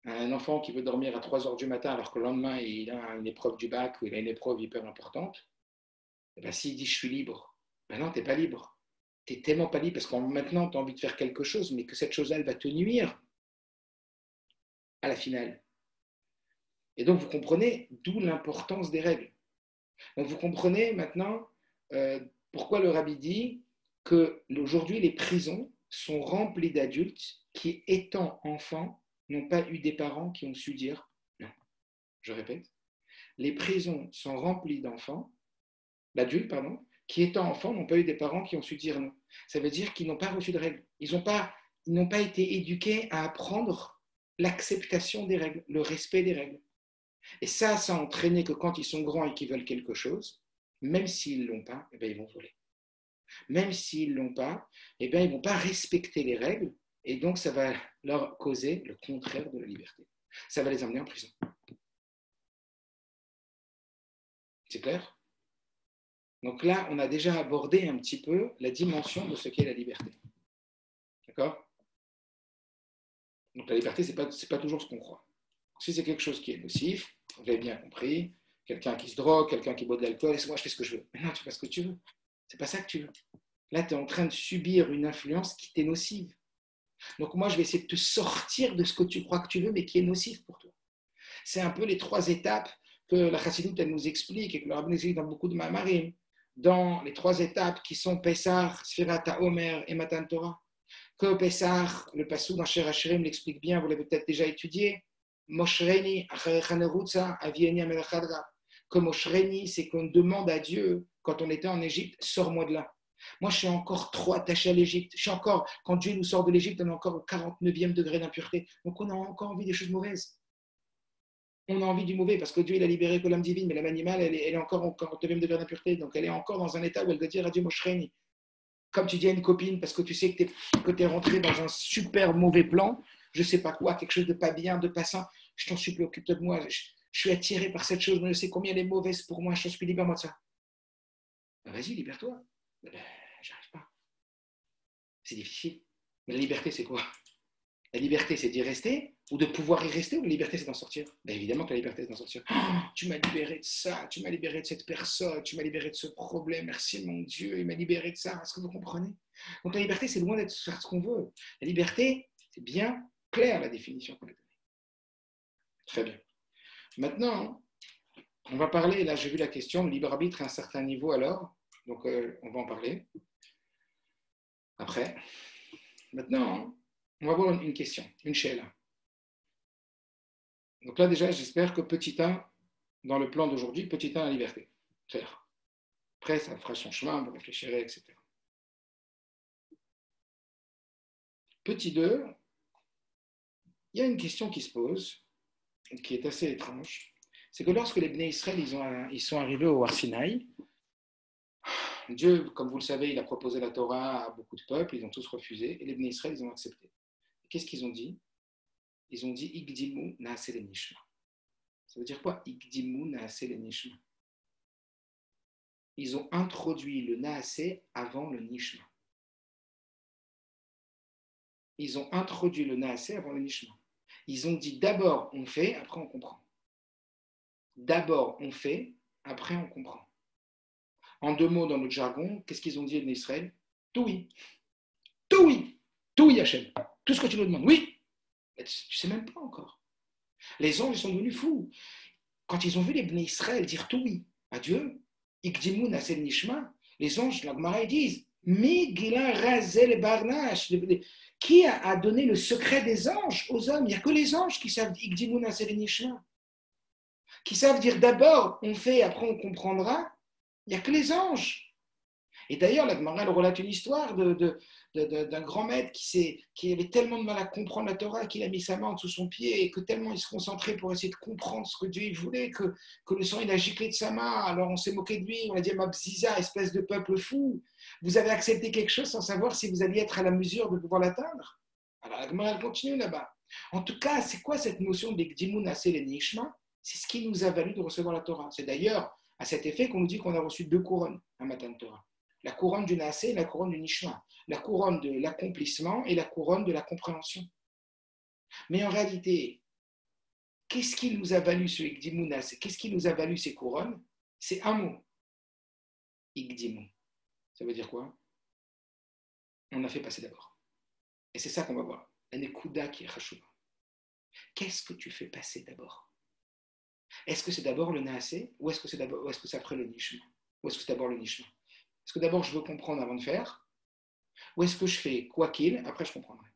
Un enfant qui veut dormir à 3 heures du matin alors que le lendemain, il a une épreuve du bac ou il a une épreuve hyper importante, et ben, s'il dit je suis libre, ben non, tu n'es pas libre. Tu n'es tellement pas libre parce que maintenant, tu as envie de faire quelque chose, mais que cette chose-là, elle va te nuire à la finale. Et donc, vous comprenez d'où l'importance des règles. Donc, vous comprenez maintenant pourquoi le rabbi dit qu'aujourd'hui, les prisons sont remplies d'adultes qui, étant enfants, n'ont pas eu des parents qui ont su dire non. Je répète, les prisons sont remplies d'enfants, d'adultes, pardon, qui, étant enfants, n'ont pas eu des parents qui ont su dire non. Ça veut dire qu'ils n'ont pas reçu de règles. Ils n'ont pas été éduqués à apprendre l'acceptation des règles, le respect des règles. Et ça a entraîné que quand ils sont grands et qu'ils veulent quelque chose, même s'ils ne l'ont pas, eh bien, ils vont voler. Même s'ils ne l'ont pas, eh bien, ils ne vont pas respecter les règles, et donc ça va leur causer le contraire de la liberté. Ça va les emmener en prison. C'est clair? Donc là, on a déjà abordé un petit peu la dimension de ce qu'est la liberté. D'accord? Donc la liberté, ce n'est pas toujours ce qu'on croit. Si c'est quelque chose qui est nocif, vous l'avez bien compris, quelqu'un qui se drogue, quelqu'un qui boit de l'alcool, et moi je fais ce que je veux. Mais non, tu fais ce que tu veux. C'est pas ça que tu veux. Là, tu es en train de subir une influence qui t'est nocive. Donc moi, je vais essayer de te sortir de ce que tu crois que tu veux, mais qui est nocif pour toi. C'est un peu les 3 étapes que la Chassidoute, elle nous explique et que le Rabbi nous explique dans beaucoup de Ma'amarim. Dans les 3 étapes qui sont Pessah, Sfirata Omer et Matan Torah. Que Pessah, le passou dans Shir Hashirim l'explique bien, vous l'avez peut-être déjà étudié. Moshreni, Acharechanerutza, Avieni Amelachadra. Que Moshreni, c'est qu'on demande à Dieu, quand on était en Égypte, sors-moi de là. Moi, je suis encore trop attaché à l'Égypte. Je suis encore, quand Dieu nous sort de l'Égypte, on est encore au 49e degré d'impureté. Donc, on a encore envie des choses mauvaises. On a envie du mauvais parce que Dieu, il a libéré que l'âme divine, mais l'âme animale, elle est encore au 49e degré d'impureté. Donc, elle est encore dans un état où elle doit dire à Dieu, Moshreni. Comme tu dis à une copine, parce que tu sais que tu es rentré dans un super mauvais plan, je ne sais pas quoi, quelque chose de pas bien, de pas sain, je t'en supplie, occupe-toi de moi. Je suis attiré par cette chose, mais je sais combien elle est mauvaise pour moi, je t'en supplie, libère-moi de ça. Ben, vas-y, libère-toi. Ben, j'arrive pas. C'est difficile. Mais la liberté, c'est quoi? La liberté, c'est d'y rester ou de pouvoir y rester, ou la liberté, c'est d'en sortir? Ben évidemment que la liberté, c'est d'en sortir. Oh, tu m'as libéré de ça, tu m'as libéré de cette personne, tu m'as libéré de ce problème, merci mon Dieu, il m'a libéré de ça. Est-ce que vous comprenez? Donc la liberté, c'est loin d'être faire ce qu'on veut. La liberté, c'est bien clair la définition qu'on a donnée. Très bien. Maintenant, on va parler, là j'ai vu la question, le libre arbitre à un certain niveau alors, donc on va en parler après. Maintenant, on va voir une question, une chaîne. Donc là, déjà, j'espère que petit 1, dans le plan d'aujourd'hui, petit 1, la liberté. Clair. Après, ça fera son chemin, vous réfléchirez, etc. Petit 2, il y a une question qui se pose, qui est assez étrange. C'est que lorsque les Bnei Israël ils sont arrivés au Har Sinaï, Dieu, comme vous le savez, il a proposé la Torah à beaucoup de peuples, ils ont tous refusé, et les Bnei Israël, ils ont accepté. Qu'est-ce qu'ils ont dit? Ils ont dit Igdimu naase le nishma. Ça veut dire quoi? Igdimu naase le nishma. Ils ont introduit le naase avant le nishma. ils ont introduit le naasé avant le nishma. Ils ont dit d'abord on fait, après on comprend. D'abord on fait, après on comprend. En deux mots, dans notre jargon, qu'est-ce qu'ils ont dit en Israël? Tout oui. Tout oui. Tout oui, Hachem. Tout ce que tu nous demandes. Oui. Mais tu ne sais même pas encore. Les anges sont devenus fous. Quand ils ont vu les Bnei Israël dire tout oui à Dieu, Ikdimun Asel Nishma, les anges, la Gemara, ils disent Mi Gila Razel Barnash. Qui a donné le secret des anges aux hommes? Il n'y a que les anges qui savent Ikdimun Asel Nishma. Qui savent dire d'abord on fait, après on comprendra. Il n'y a que les anges. Et d'ailleurs, la Gemara relate une histoire d'un grand maître qui avait tellement de mal à comprendre la Torah qu'il a mis sa main sous son pied et que tellement il se concentrait pour essayer de comprendre ce que Dieu il voulait que le sang il a giclé de sa main. Alors on s'est moqué de lui, on a dit Mabziza, espèce de peuple fou, vous avez accepté quelque chose sans savoir si vous alliez être à la mesure de pouvoir l'atteindre. Alors la Gemara continue là-bas. En tout cas, c'est quoi cette notion d'Ekdimun Asel Nishma? C'est ce qui nous a valu de recevoir la Torah. C'est d'ailleurs à cet effet qu'on nous dit qu'on a reçu 2 couronnes à Matan Torah. La couronne du Naasé et la couronne du Nishma. La couronne de l'accomplissement et la couronne de la compréhension. Mais en réalité, qu'est-ce qui nous a valu ce Ikdimun Naasé? Qu'est-ce qui nous a valu ces couronnes? C'est un mot. Ikdimun. Ça veut dire quoi? On a fait passer d'abord. Et c'est ça qu'on va voir. Un Nekuda qui est Chashuva. Qu'est-ce que tu fais passer d'abord? Est-ce que c'est d'abord le Naasé ou est-ce que c'est après le Nishma? Ou est-ce que c'est d'abord le Nishma? Est-ce que d'abord je veux comprendre avant de faire? Ou est-ce que je fais quoi qu'il, après je comprendrai?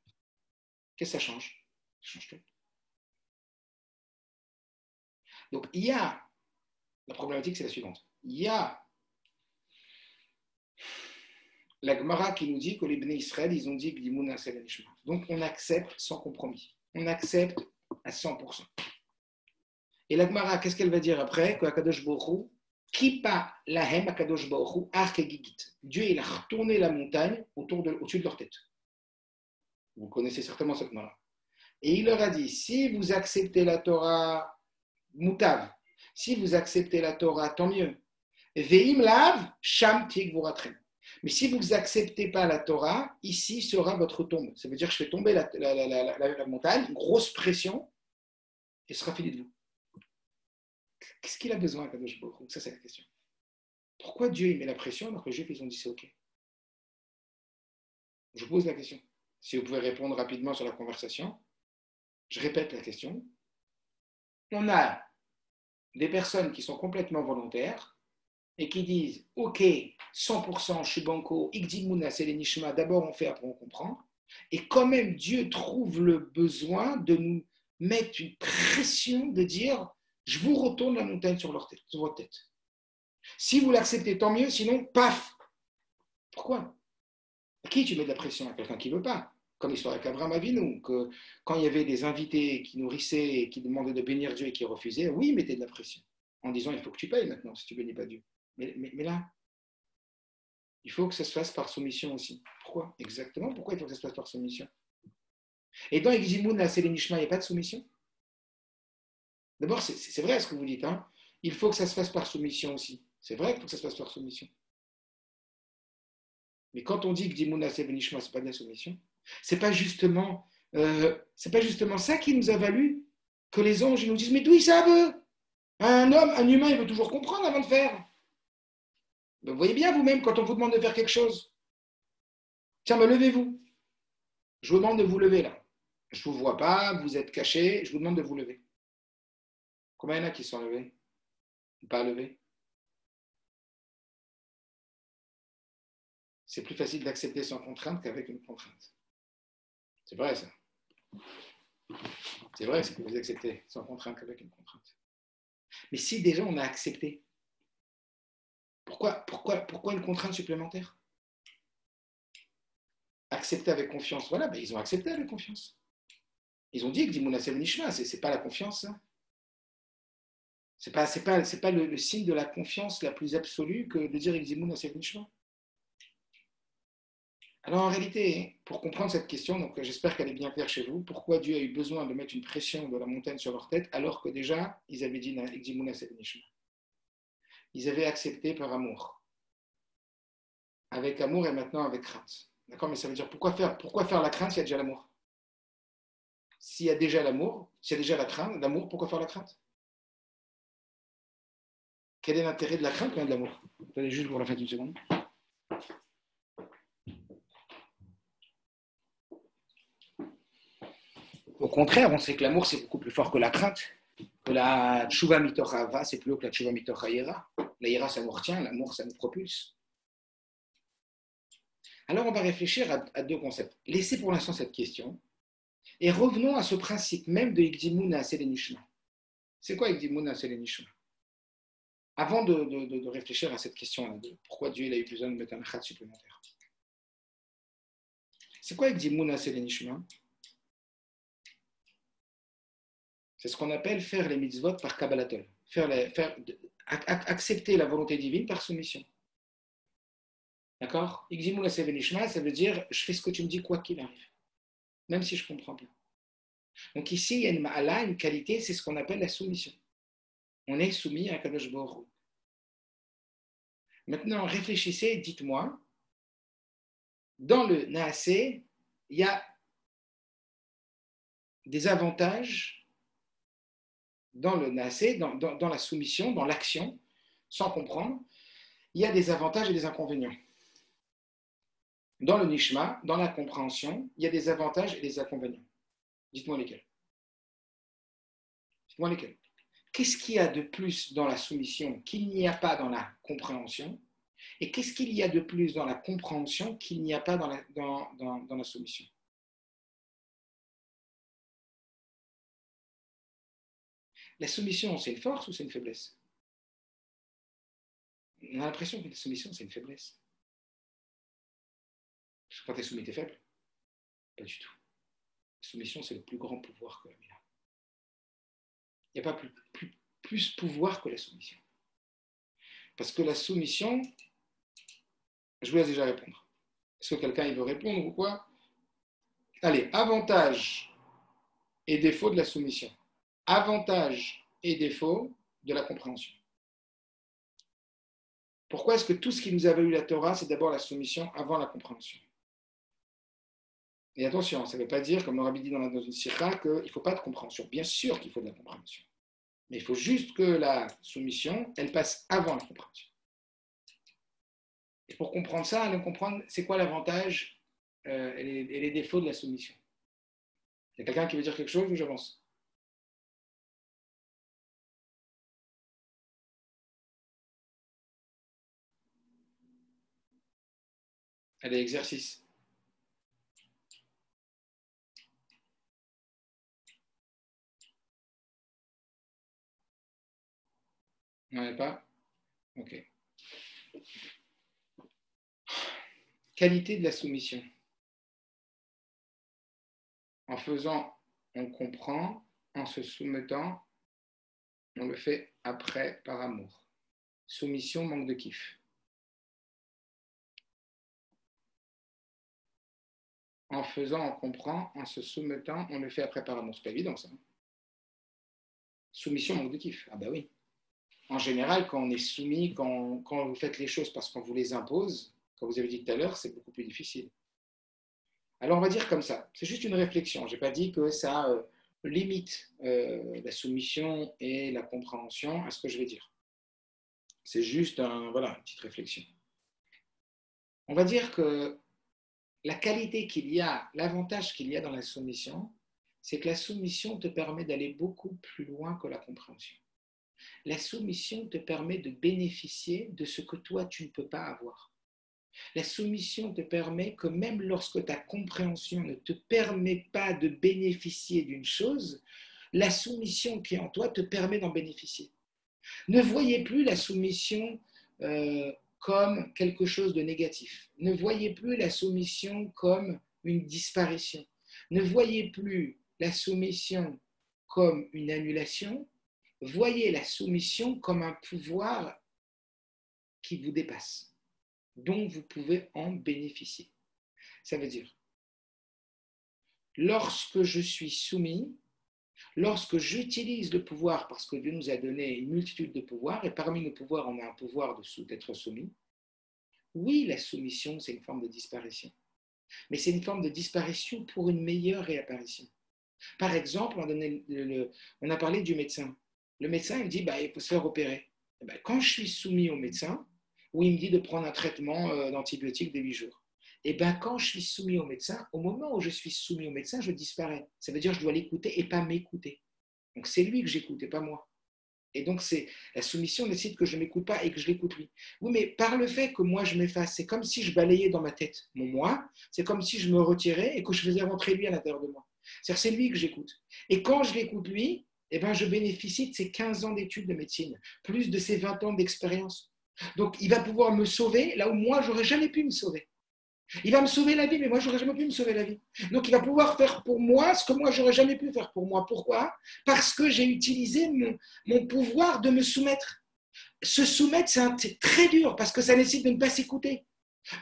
Qu'est-ce que ça change? Ça change tout. Donc il y a, la problématique c'est la suivante. Il y a la Gemara qui nous dit que les Bnei Israël, ils ont dit Gdimoun Asel Nishma. Donc on accepte sans compromis. On accepte à 100%. Et la Gemara, qu'est-ce qu'elle va dire après? Que Akadosh Baruch Hu, Kipa lahem Akadosh Baruch Hu archegigit. Dieu, il a retourné la montagne au-dessus de leur tête. Vous connaissez certainement cette Gemara. Et il leur a dit, si vous acceptez la Torah, Moutav, si vous acceptez la Torah, tant mieux. Veim lav, sham tik voratrem. Mais si vous n'acceptez pas la Torah, ici sera votre tombe. Ça veut dire que je fais tomber la montagne, une grosse pression, et ce sera fini de vous. Qu'est-ce qu'il a besoin, Kadosh Baruch Hu? Ça, c'est la question. Pourquoi Dieu il met la pression alors que les Juifs ils ont dit c'est OK? Je pose la question. Si vous pouvez répondre rapidement sur la conversation, je répète la question. On a des personnes qui sont complètement volontaires et qui disent OK, 100%, je suis banco, Ikdimouna, c'est les Nishma, d'abord on fait, après on comprend. Et quand même, Dieu trouve le besoin de nous mettre une pression de dire je vous retourne la montagne sur votre tête. Si vous l'acceptez, tant mieux, sinon, paf. Pourquoi? À qui tu mets de la pression? À quelqu'un qui ne veut pas. Comme l'histoire avec Abraham Avinu, que quand il y avait des invités qui nourrissaient et qui demandaient de bénir Dieu et qui refusaient, oui, mettez de la pression. En disant, il faut que tu payes maintenant si tu ne bénis pas Dieu. Mais là, il faut que ça se fasse par soumission aussi. Pourquoi? Exactement, pourquoi il faut que ça se fasse par soumission? Et dans Eximoun, là, c'est les Nishma, il n'y a pas de soumission? D'abord, c'est vrai ce que vous dites. Hein. Il faut que ça se fasse par soumission aussi. C'est vrai qu'il faut que ça se fasse par soumission. Mais quand on dit que Dimouna c'est Benishma, ce n'est pas de la soumission, c'est pas justement ça qui nous a valu que les anges nous disent mais d'où ils savent? Un humain, il veut toujours comprendre avant de faire. Vous voyez bien vous-même quand on vous demande de faire quelque chose. Tiens, mais levez-vous. Je vous demande de vous lever là. Je ne vous vois pas, vous êtes caché, je vous demande de vous lever. Combien il y en a qui sont levés? Pas levés? C'est plus facile d'accepter sans contrainte qu'avec une contrainte. C'est vrai ça. C'est vrai, c'est que vous acceptez sans contrainte qu'avec une contrainte. Mais si déjà on a accepté, pourquoi une contrainte supplémentaire? Accepter avec confiance, voilà, ben ils ont accepté avec confiance. Ils ont dit que Dimouna Sel Nishma, c'est pas la confiance. Hein. C'est pas le signe de la confiance la plus absolue que de dire Dimouna Sel Nishma. Alors en réalité, pour comprendre cette question, donc j'espère qu'elle est bien claire chez vous, pourquoi Dieu a eu besoin de mettre une pression de la montagne sur leur tête alors que déjà ils avaient dit Eximouna Sel Nishma. Ils avaient accepté par amour. Avec amour et maintenant avec crainte. D'accord, mais ça veut dire pourquoi faire la crainte s'il y a déjà l'amour? S'il y a déjà l'amour, s'il y a déjà la crainte, l'amour, pourquoi faire la crainte? Quel est l'intérêt de la crainte quand il y a de l'amour? Attendez juste pour la fin d'une seconde. Au contraire, on sait que l'amour, c'est beaucoup plus fort que la crainte. Que la tchouva mitocha va, c'est plus haut que la tchouva mitocha ira. La ira, ça nous retient, l'amour, ça nous propulse. Alors, on va réfléchir à deux concepts. Laissez pour l'instant cette question et revenons à ce principe même de Ikdimouna Selenishma. C'est quoi Ikdimouna Selenishma? Avant de réfléchir à cette question-là, de pourquoi Dieu il a eu besoin de mettre un achat supplémentaire. C'est quoi Ikdimouna Selenishma? C'est ce qu'on appelle faire les mitzvot par Kabbalatol. Accepter la volonté divine par soumission. D'accord? Ikdimouna Selenishma, ça veut dire je fais ce que tu me dis quoi qu'il arrive, même si je ne comprends pas. Donc ici, il y a une ma'ala, une qualité, c'est ce qu'on appelle la soumission. On est soumis à Kadosh Baruch Hu. Maintenant, réfléchissez et dites-moi, dans le Naasé, il y a des avantages dans le Naasé, dans la soumission, dans l'action, sans comprendre, il y a des avantages et des inconvénients. Dans le Nishma, dans la compréhension, il y a des avantages et des inconvénients. Dites-moi lesquels. Dites-moi lesquels. Qu'est-ce qu'il y a de plus dans la soumission qu'il n'y a pas dans la compréhension? Et qu'est-ce qu'il y a de plus dans la compréhension qu'il n'y a pas dans la soumission? La soumission, c'est une force ou c'est une faiblesse? On a l'impression que la soumission, c'est une faiblesse. Parce que quand tu es soumis, tu es faible. Pas du tout. La soumission, c'est le plus grand pouvoir que la Mila. Il n'y a pas plus pouvoir que la soumission. Parce que la soumission, je vous laisse déjà répondre. Est-ce que quelqu'un il veut répondre ou quoi? Allez, avantages et défauts de la soumission. Avantages et défauts de la compréhension. Pourquoi est-ce que tout ce qui nous a valu la Torah, c'est d'abord la soumission avant la compréhension? Et attention, ça ne veut pas dire, comme le Rabbi dit dans une sikha, qu'il ne faut pas de compréhension. Bien sûr qu'il faut de la compréhension. Mais il faut juste que la soumission, elle passe avant la compréhension. Et pour comprendre ça, allons comprendre c'est quoi l'avantage et les défauts de la soumission. Il y a quelqu'un qui veut dire quelque chose ou j'avance? Allez, exercice. Non, il n'y en a pas? Ok. Qualité de la soumission. En faisant, on comprend. En se soumettant, on le fait après par amour. Soumission, manque de kiff. En faisant, on comprend. En se soumettant, on le fait après par amour. C'est pas évident ça. Soumission, manque de kiff. Ah bah oui. En général, quand on est soumis, quand vous faites les choses parce qu'on vous les impose, comme vous avez dit tout à l'heure, c'est beaucoup plus difficile. Alors on va dire comme ça, c'est juste une réflexion. Je n'ai pas dit que ça limite la soumission et la compréhension à ce que je vais dire. C'est juste une petite réflexion. On va dire que la qualité qu'il y a, l'avantage qu'il y a dans la soumission, c'est que la soumission te permet d'aller beaucoup plus loin que la compréhension. La soumission te permet de bénéficier de ce que toi, tu ne peux pas avoir. La soumission te permet que même lorsque ta compréhension ne te permet pas de bénéficier d'une chose, la soumission qui est en toi te permet d'en bénéficier. Ne voyez plus la soumission comme quelque chose de négatif. Ne voyez plus la soumission comme une disparition. Ne voyez plus la soumission comme une annulation. Voyez la soumission comme un pouvoir qui vous dépasse, dont vous pouvez en bénéficier. Ça veut dire, lorsque je suis soumis, lorsque j'utilise le pouvoir, parce que Dieu nous a donné une multitude de pouvoirs, et parmi nos pouvoirs, on a un pouvoir d'être soumis, oui, la soumission, c'est une forme de disparition. Mais c'est une forme de disparition pour une meilleure réapparition. Par exemple, on a parlé du médecin. Le médecin, il me dit, il faut se faire opérer. Quand je suis soumis au médecin, où il me dit de prendre un traitement d'antibiotiques de 8 jours, quand je suis soumis au médecin, au moment où je suis soumis au médecin, je disparais. Ça veut dire que je dois l'écouter et pas m'écouter. Donc c'est lui que j'écoute et pas moi. Et donc, la soumission décide que je ne m'écoute pas et que je l'écoute lui. Oui, mais par le fait que moi je m'efface, c'est comme si je balayais dans ma tête mon moi, c'est comme si je me retirais et que je faisais rentrer lui à l'intérieur de moi. C'est-à-dire c'est lui que j'écoute. Et quand je l'écoute lui, je bénéficie de ses 15 ans d'études de médecine, plus de ses 20 ans d'expérience. Donc, il va pouvoir me sauver là où moi, j'aurais jamais pu me sauver. Il va me sauver la vie, mais moi, j'aurais jamais pu me sauver la vie. Donc, il va pouvoir faire pour moi ce que moi, j'aurais jamais pu faire pour moi. Pourquoi ? Parce que j'ai utilisé mon pouvoir de me soumettre. Se soumettre, c'est très dur parce que ça nécessite de ne pas s'écouter.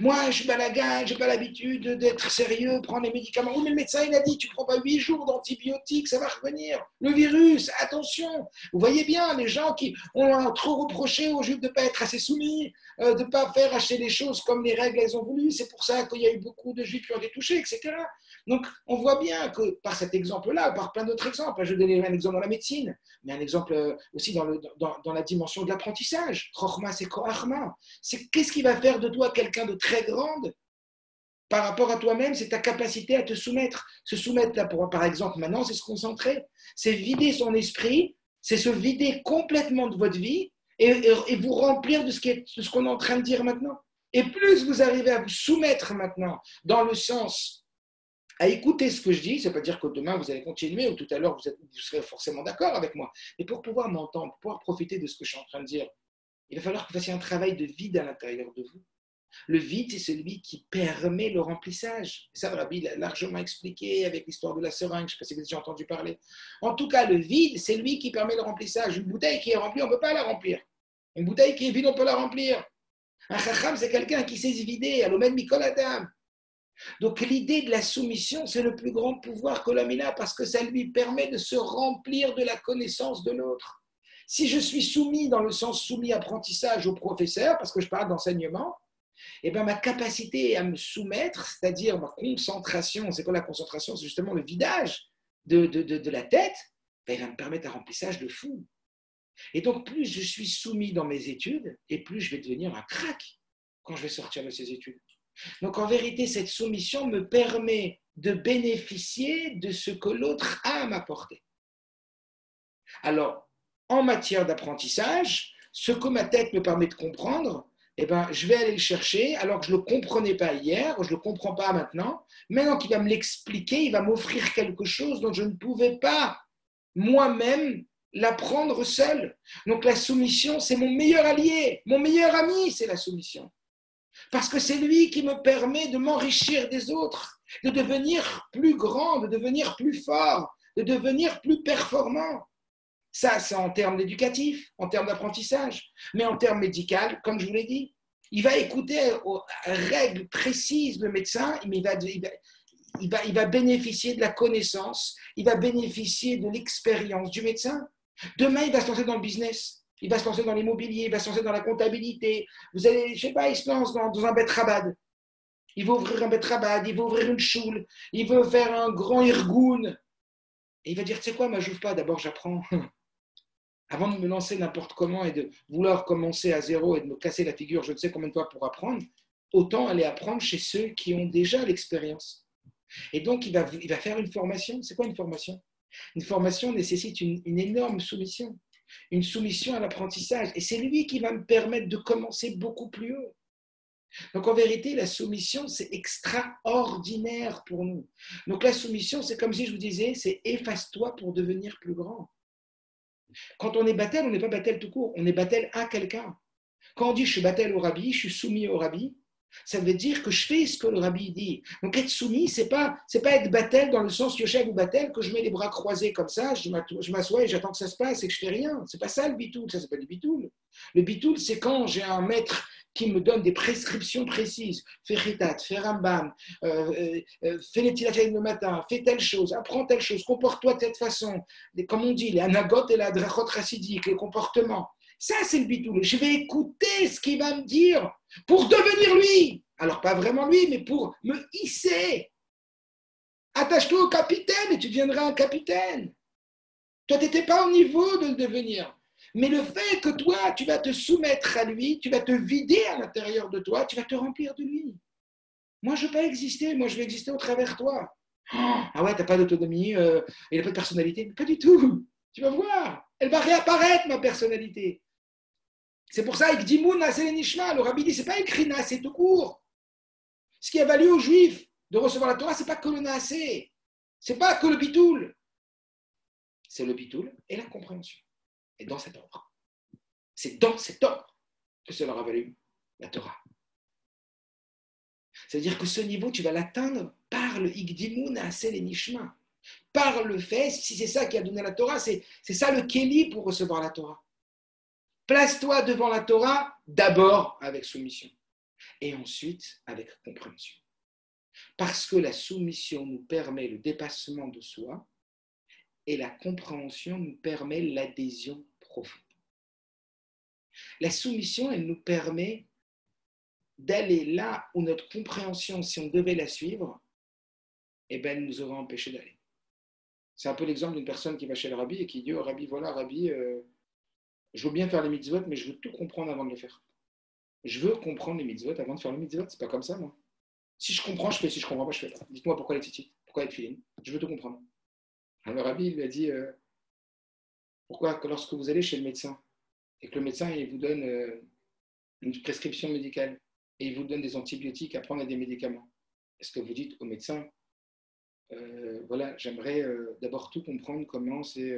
Moi, je suis balagane, je n'ai pas l'habitude d'être sérieux, prendre les médicaments. Oui, mais le médecin, il a dit, tu ne prends pas 8 jours d'antibiotiques, ça va revenir. Le virus, attention. Vous voyez bien, les gens qui ont trop reproché aux Juifs de ne pas être assez soumis, de ne pas faire acheter les choses comme les règles elles ont voulu. C'est pour ça qu'il y a eu beaucoup de Juifs qui ont été touchés, etc. Donc, on voit bien que par cet exemple-là, par plein d'autres exemples, je vais donner un exemple dans la médecine, mais un exemple aussi dans la dimension de l'apprentissage. Chochma, c'est koachma. Qu'est-ce qui va faire de toi quelqu'un de très grande par rapport à toi-même, c'est ta capacité à te soumettre. Se soumettre, là, par exemple, maintenant, c'est se concentrer. C'est vider son esprit, c'est se vider complètement de votre vie et vous remplir de ce qu'on est en train de dire maintenant. Et plus vous arrivez à vous soumettre maintenant dans le sens à écouter ce que je dis, ça ne veut pas dire que demain vous allez continuer ou tout à l'heure vous serez forcément d'accord avec moi. Mais pour pouvoir m'entendre, pour pouvoir profiter de ce que je suis en train de dire, il va falloir que vous fassiez un travail de vide à l'intérieur de vous. Le vide, c'est celui qui permet le remplissage. Ça, Rabbi l'a largement expliqué avec l'histoire de la seringue. Je ne sais pas si vous avez déjà entendu parler. En tout cas, le vide, c'est lui qui permet le remplissage. Une bouteille qui est remplie, on ne peut pas la remplir. Une bouteille qui est vide, on peut la remplir. Un chacham, c'est quelqu'un qui sait se vider. Alomène Mikol Adam. Donc l'idée de la soumission, c'est le plus grand pouvoir que l'homme a parce que ça lui permet de se remplir de la connaissance de l'autre. Si je suis soumis dans le sens soumis apprentissage au professeur, parce que je parle d'enseignement, ma capacité à me soumettre, c'est-à-dire ma concentration, c'est quoi la concentration ? C'est justement le vidage de la tête, il va me permettre un remplissage de fou. Et donc plus je suis soumis dans mes études, et plus je vais devenir un crack quand je vais sortir de ces études. Donc en vérité, cette soumission me permet de bénéficier de ce que l'autre a à m'apporter. Alors, en matière d'apprentissage, ce que ma tête me permet de comprendre, je vais aller le chercher alors que je ne le comprenais pas hier, je ne le comprends pas maintenant. Maintenant qu'il va me l'expliquer, il va m'offrir quelque chose dont je ne pouvais pas moi-même l'apprendre seul. Donc la soumission, c'est mon meilleur allié, mon meilleur ami, c'est la soumission. Parce que c'est lui qui me permet de m'enrichir des autres, de devenir plus grand, de devenir plus fort, de devenir plus performant. Ça, c'est en termes éducatifs, en termes d'apprentissage. Mais en termes médicaux, comme je vous l'ai dit, il va écouter aux règles précises le médecin, mais il va bénéficier de la connaissance, il va bénéficier de l'expérience du médecin. Demain, il va se lancer dans le business. Il va se lancer dans l'immobilier, il va se lancer dans la comptabilité. Vous allez, je ne sais pas, il se lance dans un bet rabad. Il veut ouvrir un bet rabad, il veut ouvrir une choule, il veut faire un grand irgoun. Et il va dire, tu sais quoi, moi, je n'ouvre pas, d'abord j'apprends. Avant de me lancer n'importe comment et de vouloir commencer à zéro et de me casser la figure, je ne sais combien de fois pour apprendre, autant aller apprendre chez ceux qui ont déjà l'expérience. Et donc, il va faire une formation. C'est quoi une formation ? Une formation nécessite une énorme soumission. Une soumission à l'apprentissage. Et c'est lui qui va me permettre de commencer beaucoup plus haut. Donc en vérité, la soumission, c'est extraordinaire pour nous. Donc la soumission, c'est comme si je vous disais, c'est efface-toi pour devenir plus grand. Quand on est battel, on n'est pas battel tout court, on est battel à quelqu'un. Quand on dit je suis battel au rabbi, je suis soumis au rabbi, ça veut dire que je fais ce que le rabbi dit. Donc être soumis, c'est pas être battel dans le sens yoshev ou battel, que je mets les bras croisés comme ça, je m'assois et j'attends que ça se passe et que je fais rien. C'est pas ça le bitoul, ça c'est pas du bitoul. Le bitoul, c'est quand j'ai un maître qui me donne des prescriptions précises. Fais chitat, fais rambam, fais les tilafiat le matin, fais telle chose, apprends telle chose, comporte-toi de cette façon. Comme on dit, les anagot et la drachot chassidique, les comportements. Ça, c'est le bitoul. Je vais écouter ce qu'il va me dire pour devenir lui. Alors, pas vraiment lui, mais pour me hisser Attache-toi au capitaine et tu deviendras un capitaine. Toi, tu n'étais pas au niveau de le devenir. Mais le fait que toi, tu vas te soumettre à lui, tu vas te vider à l'intérieur de toi, tu vas te remplir de lui. Moi, je ne veux pas exister, moi, je vais exister au travers de toi. Oh, ah ouais, tu n'as pas d'autonomie, il n'a pas de personnalité. Pas du tout. Tu vas voir, elle va réapparaître, ma personnalité. C'est pour ça, Ikdimoun, c'est Nishma. Le rabbi dit, ce n'est pas écrit Naasé tout court. Ce qui a valu aux Juifs de recevoir la Torah, ce n'est pas que le Naasé. Ce n'est pas que le bitoul. C'est le bitoul et la compréhension. Et dans cet ordre. C'est dans cet ordre que cela leur a valu la Torah. C'est-à-dire que ce niveau, tu vas l'atteindre par le Ikdimoun, Naasé et Nishma. Par le fait, si c'est ça qui a donné la Torah, c'est ça le Kéli pour recevoir la Torah. Place-toi devant la Torah d'abord avec soumission et ensuite avec compréhension. Parce que la soumission nous permet le dépassement de soi et la compréhension nous permet l'adhésion profonde. La soumission, elle nous permet d'aller là où notre compréhension, si on devait la suivre, eh ben, elle nous aurait empêché d'aller. C'est un peu l'exemple d'une personne qui va chez le rabbi et qui dit au rabbi, voilà, rabbi, je veux bien faire les mitzvot, mais je veux tout comprendre avant de les faire. Je veux comprendre les mitzvot avant de faire les mitzvot. C'est pas comme ça, moi. Si je comprends, je fais. Si je comprends pas, je fais pas. Dites-moi pourquoi les tzitzit, pourquoi les tefilin. Je veux tout comprendre. Alors, le rabbi, il lui a dit, pourquoi que lorsque vous allez chez le médecin et que le médecin il vous donne une prescription médicale et il vous donne des antibiotiques à prendre et des médicaments, est-ce que vous dites au médecin, voilà, j'aimerais d'abord tout comprendre comment ces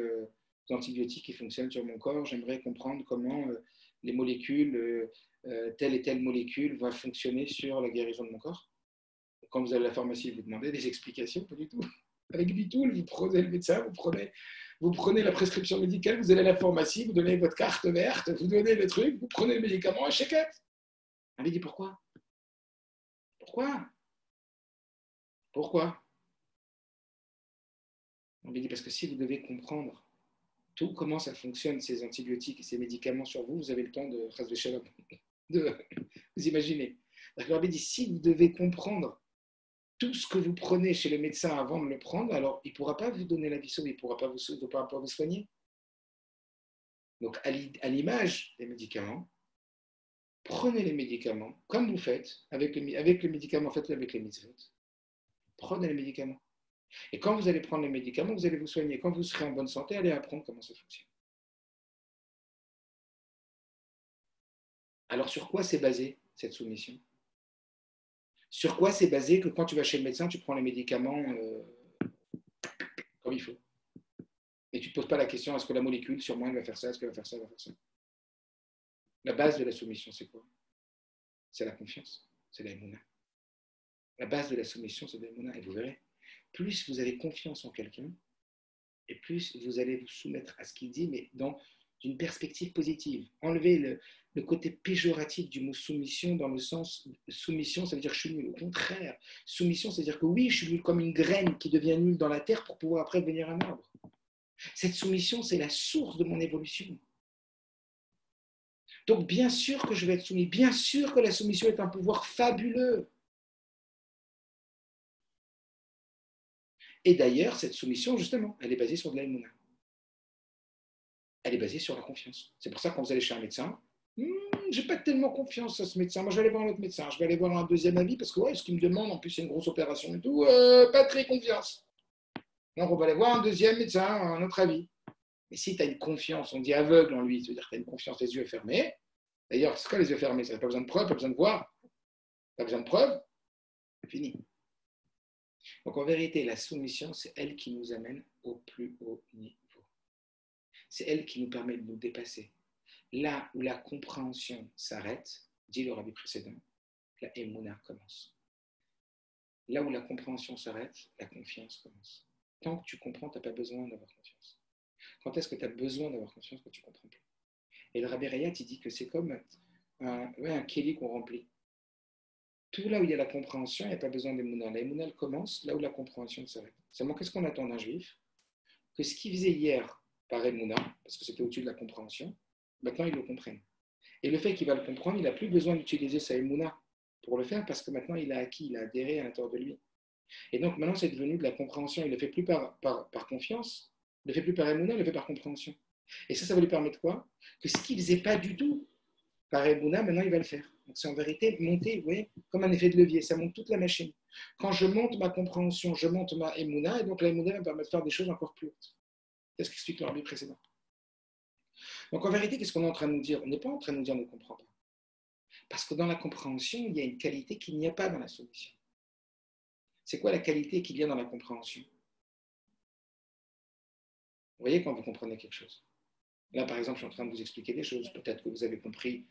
antibiotiques qui fonctionnent sur mon corps, j'aimerais comprendre comment les molécules, telle et telle molécule va fonctionner sur la guérison de mon corps. Quand vous allez à la pharmacie, vous demandez des explications, pas du tout. Avec Bitoul, vous prenez le médecin, vous prenez la prescription médicale, vous allez à la pharmacie, vous donnez votre carte verte, vous donnez le truc, vous prenez le médicament à chèquette. On lui dit pourquoi? Pourquoi? On lui dit parce que si vous devez comprendre tout, comment ça fonctionne, ces antibiotiques et ces médicaments sur vous, vous avez le temps de vous imaginer. Donc, on lui dit si vous devez comprendre tout ce que vous prenez chez le médecin avant de le prendre, alors il ne pourra pas vous donner la vie sauve, il ne pourra pas vous soigner. Donc, à l'image des médicaments, prenez les médicaments, comme vous faites, avec les médicaments, faites-le avec les mitzvot. Prenez les médicaments. Et quand vous allez prendre les médicaments, vous allez vous soigner. Quand vous serez en bonne santé, allez apprendre comment ça fonctionne. Alors, sur quoi c'est basé, cette soumission? Sur quoi c'est basé que quand tu vas chez le médecin, tu prends les médicaments comme il faut? Et tu ne te poses pas la question, est-ce que la molécule, sur moi, elle va faire ça, est-ce qu'elle va faire ça, elle va faire ça? La base de la soumission, c'est quoi? C'est la confiance, c'est la émouna. La base de la soumission, c'est la émouna. Et vous verrez, plus vous avez confiance en quelqu'un, et plus vous allez vous soumettre à ce qu'il dit, mais dans une perspective positive. Enlevez le côté péjoratif du mot soumission dans le sens soumission, ça veut dire je suis nul. Au contraire, soumission, c'est-à-dire que oui, je suis nul comme une graine qui devient nulle dans la terre pour pouvoir après devenir un arbre. Cette soumission, c'est la source de mon évolution. Donc, bien sûr que je vais être soumis. Bien sûr que la soumission est un pouvoir fabuleux. Et d'ailleurs, cette soumission, justement, elle est basée sur de l'aïmouna. Elle est basée sur la confiance. C'est pour ça que quand vous allez chez un médecin, j'ai pas tellement confiance à ce médecin. Moi, je vais aller voir un autre médecin. Je vais aller voir un deuxième avis parce que, ouais, ce qu'il me demande, en plus, c'est une grosse opération et tout, pas très confiance. Donc, on va aller voir un deuxième médecin, un autre avis. Mais si tu as une confiance, on dit aveugle en lui, c'est-à-dire que tu as une confiance, les yeux fermés. D'ailleurs, c'est quoi les yeux fermés? Ça n'a pas besoin de preuve, pas besoin de voir, pas besoin de preuve. Fini. Donc en vérité, la soumission, c'est elle qui nous amène au plus haut niveau. C'est elle qui nous permet de nous dépasser. Là où la compréhension s'arrête, dit le rabbi précédent, la émouna commence. Là où la compréhension s'arrête, la confiance commence. Tant que tu comprends, tu n'as pas besoin d'avoir confiance. Quand est-ce que tu as besoin d'avoir confiance? Quand tu comprends plus. Et le rabbi Rayat, il dit que c'est comme un kéli qu'on remplit. Tout là où il y a la compréhension, il n'y a pas besoin d'émouna. La émouna, elle commence là où la compréhension s'arrête. Seulement, qu'est-ce qu'on attend d'un juif? Que ce qu'il faisait hier par émouna, parce que c'était au-dessus de la compréhension, maintenant il le comprenne. Et le fait qu'il va le comprendre, il n'a plus besoin d'utiliser sa émouna pour le faire, parce que maintenant il a acquis, il a adhéré à l'intérieur de lui. Et donc maintenant, c'est devenu de la compréhension. Il ne le fait plus par confiance, il ne le fait plus par émouna, il le fait par compréhension. Et ça va lui permettre quoi? Que ce qu'il ne faisait pas du tout par émouna, maintenant, il va le faire. Donc c'est en vérité monter, vous voyez, comme un effet de levier, ça monte toute la machine. Quand je monte ma compréhension, je monte ma émouna, et donc la émouna va me permettre de faire des choses encore plus hautes. C'est ce qu'explique le rabbi précédent. Donc en vérité, qu'est-ce qu'on est en train de nous dire? On n'est pas en train de nous dire qu'on ne comprend pas. Parce que dans la compréhension, il y a une qualité qu'il n'y a pas dans la soumission. C'est quoi la qualité qu'il y a dans la compréhension? Vous voyez quand vous comprenez quelque chose. Là, par exemple, je suis en train de vous expliquer des choses. Peut-être que vous avez compris,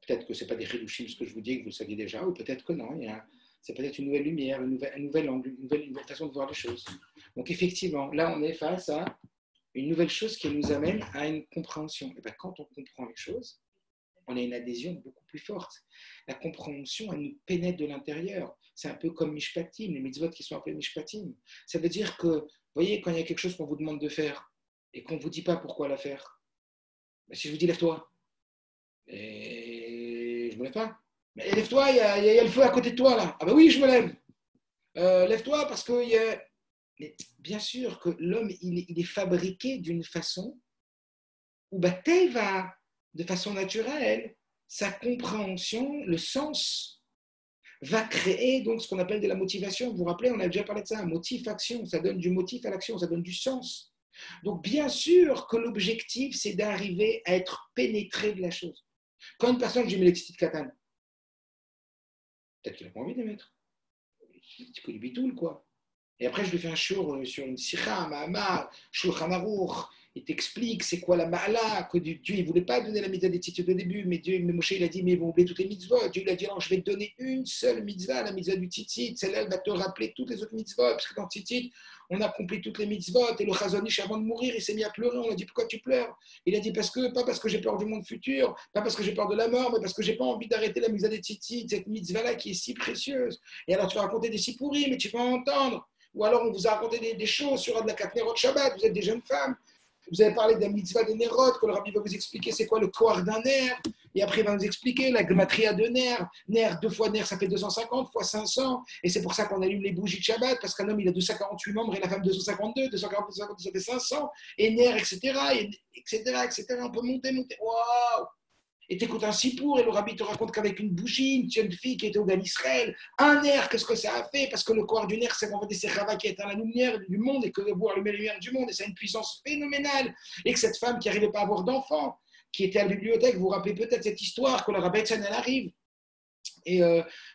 peut-être que ce n'est pas des chidushim ce que je vous dis, que vous le saviez déjà, ou peut-être que non. C'est peut-être une nouvelle lumière, un nouvel angle, une nouvelle façon de voir les choses. Donc effectivement, là, on est face à une nouvelle chose qui nous amène à une compréhension. Et bien, quand on comprend les choses, on a une adhésion beaucoup plus forte. La compréhension, elle nous pénètre de l'intérieur. C'est un peu comme Mishpatim, les mitzvot qui sont appelés Mishpatim. Ça veut dire que, vous voyez, quand il y a quelque chose qu'on vous demande de faire et qu'on ne vous dit pas pourquoi la faire, ben, si je vous dis lève-toi, et je ne me lève pas. Mais lève-toi, il y a le feu à côté de toi là. Ah ben oui, je me lève. Lève-toi parce que il y a... Mais bien sûr que l'homme, il est fabriqué d'une façon où va de façon naturelle, sa compréhension, le sens, va créer donc ce qu'on appelle de la motivation. Vous vous rappelez, on a déjà parlé de ça, motif-action, ça donne du motif à l'action, ça donne du sens. Donc bien sûr que l'objectif, c'est d'arriver à être pénétré de la chose. Quand une personne, je lui mets les petites katanes, peut-être qu'il n'a pas envie de les mettre. C'est que du bitoul, quoi. Et après, je lui fais un show sur une sikha, un mahamar, shulchan aruch. Il t'explique c'est quoi la ma'ala, que Dieu, il ne voulait pas donner la mitzvah des tzitzit au début, mais Moshe, il a dit, mais ils vont oublier toutes les mitzvot. Dieu, il a dit, non, je vais te donner une seule mitzvah, la mitzvah du tzitzit. Celle-là, elle va te rappeler toutes les autres mitzvot, parce que dans le tzitzit, on a accompli toutes les mitzvot. Et le Chazonish, avant de mourir, il s'est mis à pleurer. On lui a dit, pourquoi tu pleures? Il a dit, pas parce que j'ai peur du monde futur, pas parce que j'ai peur de la mort, mais parce que j'ai pas envie d'arrêter la mitzvah des tzitzit, cette mitzvah-là qui est si précieuse. Et alors, tu vas raconter des sipurim, mais tu vas entendre. Ou alors on vous a raconté des choses sur de la Katnerot Shabbat, vous êtes des jeunes femmes, vous avez parlé d'un mitzvah des Nerot, que le rabbi va vous expliquer c'est quoi le koar d'un nerf, et après il va nous expliquer la gematria de nerf, nerf, 2 fois nerf ça fait 250, fois 500, et c'est pour ça qu'on allume les bougies de Shabbat, parce qu'un homme il a 248 membres et la femme 252, 242, ça fait 500, et nerf, etc., etc., on peut monter, waouh! Et t'écoutes un sipour et le rabbi te raconte qu'avec une bougie, une jeune fille qui était au Gan Israël, un nerf, qu'est-ce que ça a fait? Parce que le corps du nerf, c'est en fait c'est Chava qui éteint la lumière du monde et que de voir allumer la lumière du monde, et ça a une puissance phénoménale. Et que cette femme qui n'arrivait pas à avoir d'enfant, qui était à la bibliothèque, vous vous rappelez peut-être cette histoire que la Rabbi Tzan, elle arrive. Et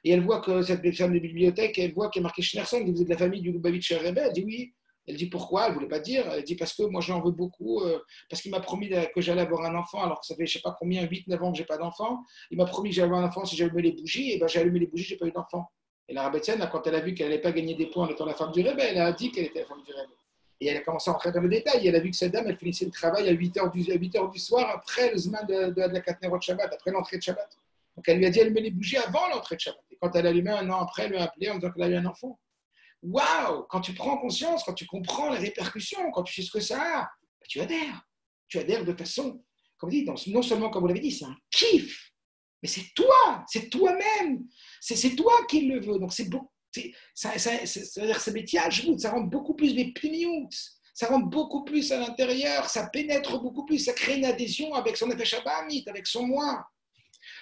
elle voit que cette femme de bibliothèque, elle voit qu'il y a marqué Schneerson, que vous êtes de la famille du Lubavitch Rebbe. Elle dit oui. Elle dit pourquoi? Elle ne voulait pas dire. Elle dit parce que moi j'en veux beaucoup, parce qu'il m'a promis que j'allais avoir un enfant, alors que ça fait je ne sais pas combien, 8-9 ans que je n'ai pas d'enfant. Il m'a promis que j'allais avoir un enfant si j'allumais les bougies, et ben j'ai allumé les bougies, je n'ai pas eu d'enfant. Et la rabbetienne, quand elle a vu qu'elle n'allait pas gagner des points en étant la femme du Rebbe, elle a dit qu'elle était la femme du Rebbe. Et elle a commencé à entrer dans le détail. Elle a vu que cette dame, elle finissait le travail à 8h du soir, après le Zman de la Katnerot Shabbat, après l'entrée de Shabbat. Donc elle lui a dit allumer les bougies avant l'entrée de Shabbat. Et quand elle allumait un an après, elle lui a appelé en disant qu'elle a eu un enfant. Waouh! Quand tu prends conscience, quand tu comprends les répercussions, quand tu sais ce que ça a, tu adhères. Tu adhères de façon, comme dit, non seulement comme vous l'avez dit, c'est un kiff, mais c'est toi, c'est toi-même, c'est toi qui le veux. Donc c'est beau, c'est-à-dire c'est métiage, ça rentre beaucoup plus des pnimiout, ça rentre beaucoup plus à l'intérieur, ça pénètre beaucoup plus, ça crée une adhésion avec son effet Shabbat, avec son moi.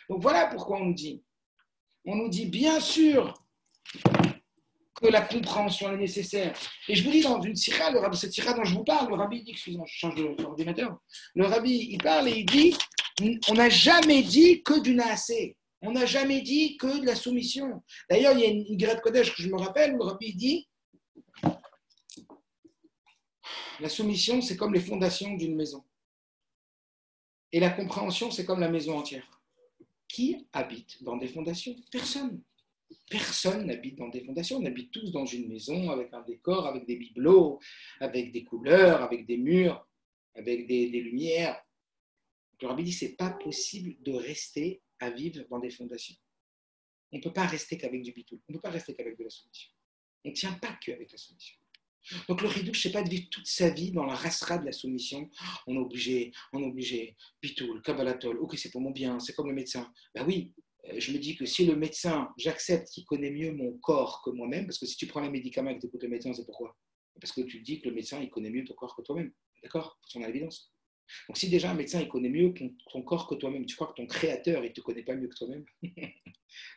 Donc voilà pourquoi on nous dit bien sûr que la compréhension est nécessaire. Et je vous dis dans une sikha, cette sikha dont je vous parle, le rabbi dit, excusez-moi, je change d'ordinateur, le rabbi, il parle et il dit, on n'a jamais dit que du naasé, on n'a jamais dit que de la soumission. D'ailleurs, il y a une Igret Kodesh que je me rappelle, où le rabbi dit, la soumission, c'est comme les fondations d'une maison. Et la compréhension, c'est comme la maison entière. Qui habite dans des fondations? Personne. Personne n'habite dans des fondations, on habite tous dans une maison avec un décor, avec des bibelots, avec des couleurs, avec des murs, avec des lumières. Le rabbi dit que ce n'est pas possible de rester à vivre dans des fondations. On ne peut pas rester qu'avec du bitoul, on ne peut pas rester qu'avec de la soumission. On ne tient pas qu'avec la soumission. Donc le ridouche, ce n'est pas de vivre toute sa vie dans la rasra de la soumission. On est obligé, bitoul, kabbalatol, ok c'est pour mon bien, c'est comme le médecin. Ben oui, je me dis que si le médecin, j'accepte qu'il connaît mieux mon corps que moi-même, parce que si tu prends les médicaments et que tu écoutes le médecin, c'est pourquoi? Parce que tu te dis que le médecin, il connaît mieux ton corps que toi-même. D'accord? C'est en évidence. Donc si déjà un médecin, il connaît mieux ton corps que toi-même, tu crois que ton créateur, il ne te connaît pas mieux que toi-même?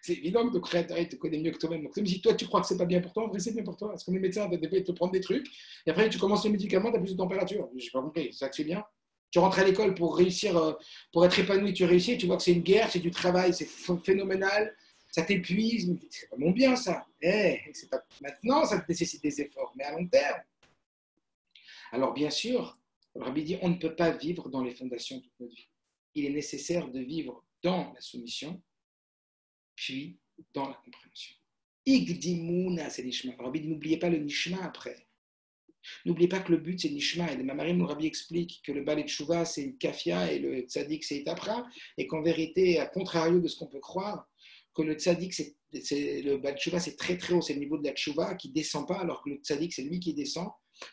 C'est évident que ton créateur, il te connaît mieux que toi-même. Donc même si toi, tu crois que c'est pas bien pour toi, en vrai, c'est bien pour toi. Parce que le médecin, des fois, il te prend des trucs, et après, tu commences le médicament, tu as plus de température. Je n'ai pas compris, ça te fait bien? Tu rentres à l'école pour réussir, pour être épanoui, tu réussis, tu vois que c'est une guerre, c'est du travail, c'est phénoménal, ça t'épuise, c'est pas mon bien ça. Pas... Maintenant, ça te nécessite des efforts, mais à long terme. Alors bien sûr, le Rabbi dit, on ne peut pas vivre dans les fondations toute notre vie. Il est nécessaire de vivre dans la soumission, puis dans la compréhension. Igdimouna, c'est l'ishma. Rabbi dit, n'oubliez pas le nishma après. N'oubliez pas que le but, c'est l'ishma. Et le Mamarim, le Rabbi explique que le Baal et Tshuva, c'est une kafia et le tzaddik, c'est itapra. Et qu'en vérité, à contrario de ce qu'on peut croire, que le tzaddik, le Baal Tshuva, c'est très très haut, c'est le niveau de la Tshuva qui ne descend pas, alors que le tzaddik, c'est lui qui descend.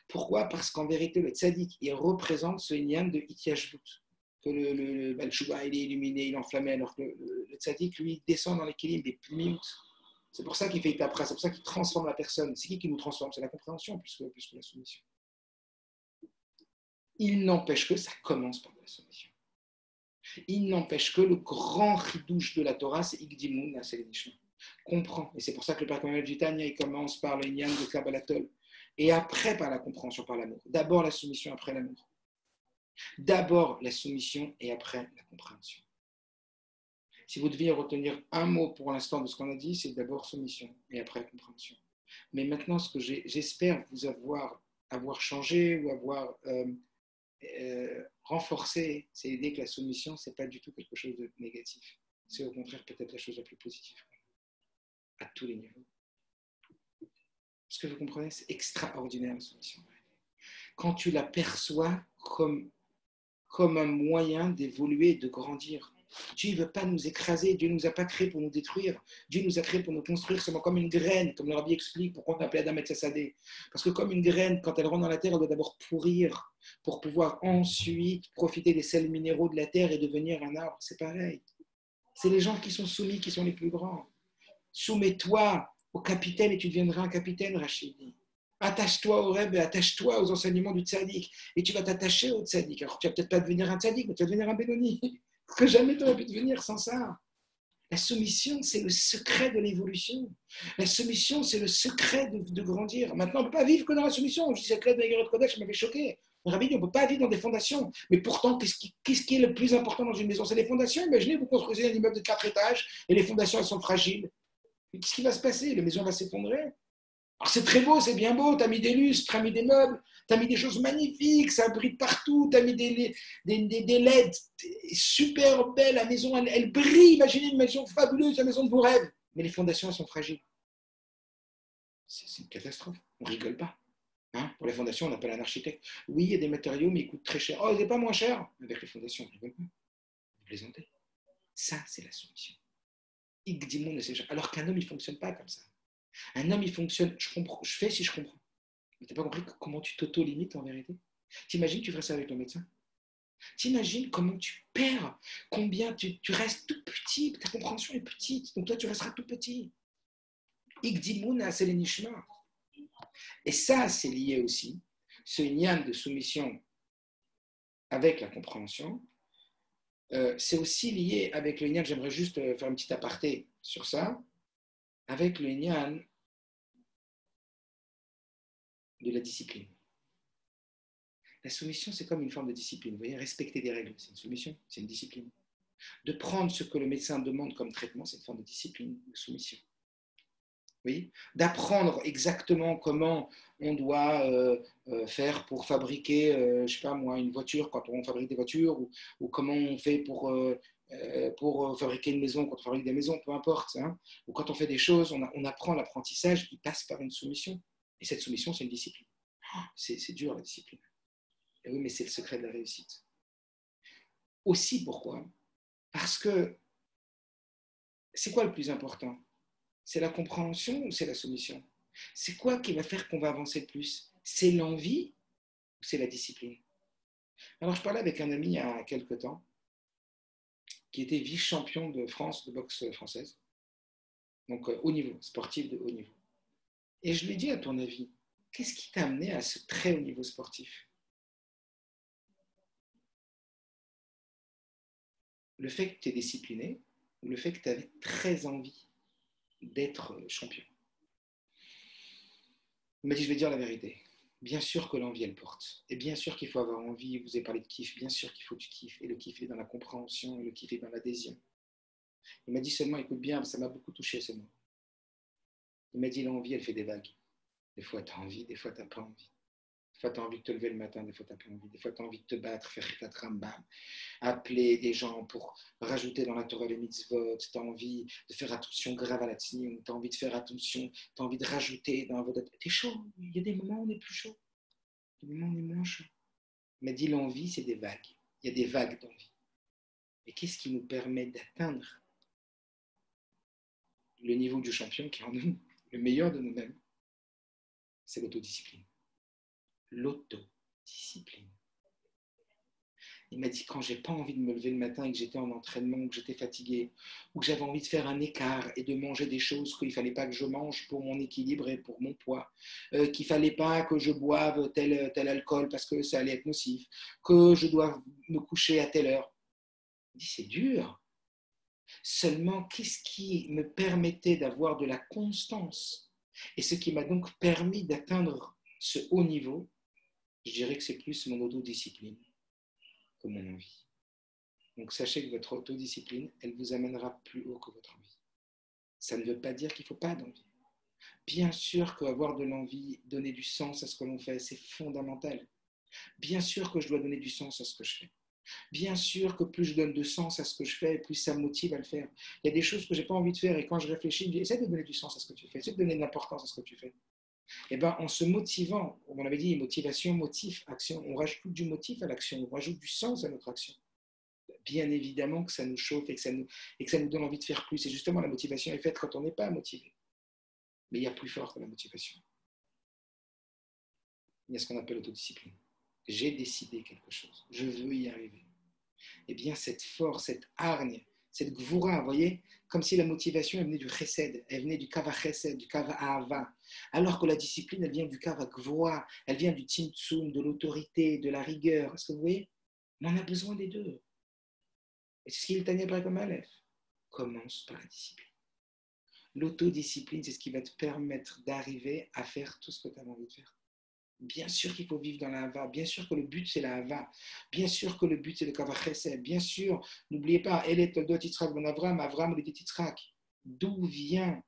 Pourquoi? Parce qu'en vérité, le tzaddik, il représente ce inyan de Ityashvut. Que le Baal Tshuva, il est illuminé, il est enflammé, alors que le tzaddik, lui, il descend dans l'équilibre des plumiout. C'est pour ça qu'il fait itapra, c'est pour ça qu'il transforme la personne. C'est qui nous transforme? C'est la compréhension plus que la soumission. Il n'empêche que ça commence par la soumission. Il n'empêche que le grand chidouche de la Torah, c'est Igdimoun, c'est l'Inishma. Comprends. Et c'est pour ça que le Père Kamel du Tanya, il commence par le Inyan de Kabbalatol. Et après, par la compréhension, par l'amour. D'abord la soumission, après l'amour. D'abord la soumission et après la compréhension. Si vous deviez retenir un mot pour l'instant de ce qu'on a dit, c'est d'abord soumission et après compréhension. Mais maintenant, ce que j'espère vous avoir changé ou avoir renforcé, c'est l'idée que la soumission, ce n'est pas du tout quelque chose de négatif. C'est au contraire peut-être la chose la plus positive à tous les niveaux. Ce que vous comprenez, c'est extraordinaire la soumission. Quand tu la perçois comme un moyen d'évoluer et de grandir. Dieu ne veut pas nous écraser, Dieu ne nous a pas créés pour nous détruire, Dieu nous a créés pour nous construire seulement comme une graine, comme le Rabbi explique, pourquoi on appelle Adam et Tzasadé. Parce que comme une graine, quand elle rentre dans la terre, elle doit d'abord pourrir pour pouvoir ensuite profiter des sels minéraux de la terre et devenir un arbre. C'est pareil. C'est les gens qui sont soumis qui sont les plus grands. Soumets-toi au capitaine et tu deviendras un capitaine, Rachidi. Attache-toi au rêve et attache-toi aux enseignements du tzaddik. Et tu vas t'attacher au tzaddik. Alors tu vas peut-être pas devenir un tzaddik, mais tu vas devenir un bénoni. Parce que jamais tu n'aurais pu devenir sans ça. La soumission, c'est le secret de l'évolution. La soumission, c'est le secret de grandir. Maintenant, on ne peut pas vivre que dans la soumission. Je dis cette lettre de Kodesh, ça m'avait choqué. Le Rabbi dit, on ne peut pas vivre dans des fondations. Mais pourtant, qu'est-ce qui est le plus important dans une maison? C'est les fondations. Imaginez, vous construisez un immeuble de 4 étages et les fondations, elles sont fragiles. Qu'est-ce qui va se passer? La maison va s'effondrer. Alors c'est très beau, c'est bien beau, tu as mis des lustres, tu as mis des meubles, tu as mis des choses magnifiques, ça brille partout, tu as mis des LED super belles, la maison elle brille, imaginez une maison fabuleuse, la maison de vos rêves. Mais les fondations elles sont fragiles. C'est une catastrophe, on ne rigole pas. Hein, pour les fondations, on appelle un architecte. Oui, il y a des matériaux, mais ils coûtent très cher. Oh, il n'est pas moins cher. Avec les fondations, on ne rigole pas. Vous plaisantez. Ça, c'est la soumission. Alors qu'un homme, il ne fonctionne pas comme ça. Un homme, il fonctionne, je fais si je comprends. Mais tu n'as pas compris comment tu t'auto-limites en vérité? T'imagines, tu ferais ça avec ton médecin? T'imagines comment tu perds, combien tu restes tout petit, ta compréhension est petite, donc toi tu resteras tout petit. Igdimouna, c'est les nishma. Et ça, c'est lié aussi, ce nyan de soumission avec la compréhension, c'est aussi lié avec le nyan, j'aimerais juste faire un petit aparté sur ça, avec le nyan de la discipline. La soumission, c'est comme une forme de discipline. Vous voyez, respecter des règles, c'est une soumission, c'est une discipline. De prendre ce que le médecin demande comme traitement, c'est une forme de discipline, de soumission. Vous voyez, d'apprendre exactement comment on doit faire pour fabriquer, je ne sais pas moi, une voiture quand on fabrique des voitures, ou comment on fait pour fabriquer une maison quand on fabrique des maisons, peu importe. Hein, ou quand on fait des choses, on apprend l'apprentissage, il passe par une soumission. Et cette soumission, c'est une discipline. C'est dur la discipline. Et oui, mais c'est le secret de la réussite. Aussi, pourquoi? Parce que c'est quoi le plus important? C'est la compréhension ou c'est la soumission? C'est quoi qui va faire qu'on va avancer le plus? C'est l'envie ou c'est la discipline? Alors, je parlais avec un ami il y a quelque temps qui était vice-champion de France de boxe française, donc haut niveau, sportif de haut niveau. Et je lui ai dit, à ton avis, qu'est-ce qui t'a amené à ce très haut niveau sportif? Le fait que tu es discipliné ou le fait que tu avais très envie d'être champion? Il m'a dit, je vais dire la vérité. Bien sûr que l'envie, elle porte. Et bien sûr qu'il faut avoir envie. Vous avez parlé de kiff. Bien sûr qu'il faut du kiff. Et le kiff est dans la compréhension. Et le kiff est dans l'adhésion. Il m'a dit seulement, écoute bien, ça m'a beaucoup touché ce mot. Il m'a dit, l'envie, elle fait des vagues. Des fois, tu as envie. Des fois, tu n'as pas envie. Des fois, tu as envie de te lever le matin. Des fois, tu n'as pas envie. Des fois, tu as envie de te battre, faire ta trambam, appeler des gens pour rajouter dans la Torah les mitzvot. Tu as envie de faire attention grave à la tzniut. Tu as envie de faire attention. Tu as envie de rajouter dans votre... Tu es chaud. Il y a des moments où on est plus chaud. Des moments où on est moins chaud. Il m'a dit l'envie, c'est des vagues. Il y a des vagues d'envie. Et qu'est-ce qui nous permet d'atteindre le niveau du champion qui est en nous, le meilleur de nous-mêmes? C'est l'autodiscipline. L'autodiscipline. Il m'a dit quand j'ai pas envie de me lever le matin et que j'étais en entraînement, ou que j'étais fatigué, ou que j'avais envie de faire un écart et de manger des choses qu'il ne fallait pas que je mange pour mon équilibre et pour mon poids, qu'il ne fallait pas que je boive tel alcool parce que ça allait être nocif, que je dois me coucher à telle heure. Il dit c'est dur. Seulement, qu'est-ce qui me permettait d'avoir de la constance? Et ce qui m'a donc permis d'atteindre ce haut niveau, je dirais que c'est plus mon autodiscipline que mon envie. Donc sachez que votre autodiscipline, elle vous amènera plus haut que votre envie. Ça ne veut pas dire qu'il ne faut pas d'envie. Bien sûr qu'avoir de l'envie, donner du sens à ce que l'on fait, c'est fondamental. Bien sûr que je dois donner du sens à ce que je fais. Bien sûr que plus je donne de sens à ce que je fais, plus ça me motive à le faire. Il y a des choses que je n'ai pas envie de faire et quand je réfléchis, je dis, essaie de donner du sens à ce que tu fais, essaie de donner de l'importance à ce que tu fais. Et bien, en se motivant, on avait dit motivation, motif, action, on rajoute du motif à l'action, on rajoute du sens à notre action. Bien évidemment que ça nous chauffe et que ça nous donne envie de faire plus. Et justement, la motivation est faite quand on n'est pas motivé. Mais il y a plus fort que la motivation. Il y a ce qu'on appelle l'autodiscipline. J'ai décidé quelque chose, je veux y arriver. Eh bien, cette force, cette hargne, cette gvoura, vous voyez, comme si la motivation elle venait du chesed, elle venait du kava chesed, du kava ahava, alors que la discipline, elle vient du kava gvoura, elle vient du tzimtzum, de l'autorité, de la rigueur. Est-ce que vous voyez? On en a besoin des deux. Et c'est ce qu'il t'a comme Aleph. Commence par la discipline. L'autodiscipline, c'est ce qui va te permettre d'arriver à faire tout ce que tu as envie de faire. Bien sûr qu'il faut vivre dans la hava, bien sûr que le but c'est la hava, bien sûr que le but c'est le kavach chesed, bien sûr, n'oubliez pas, Elet Toldot Yitzhak ben Avram, Avram était Yitzhak. D'où vient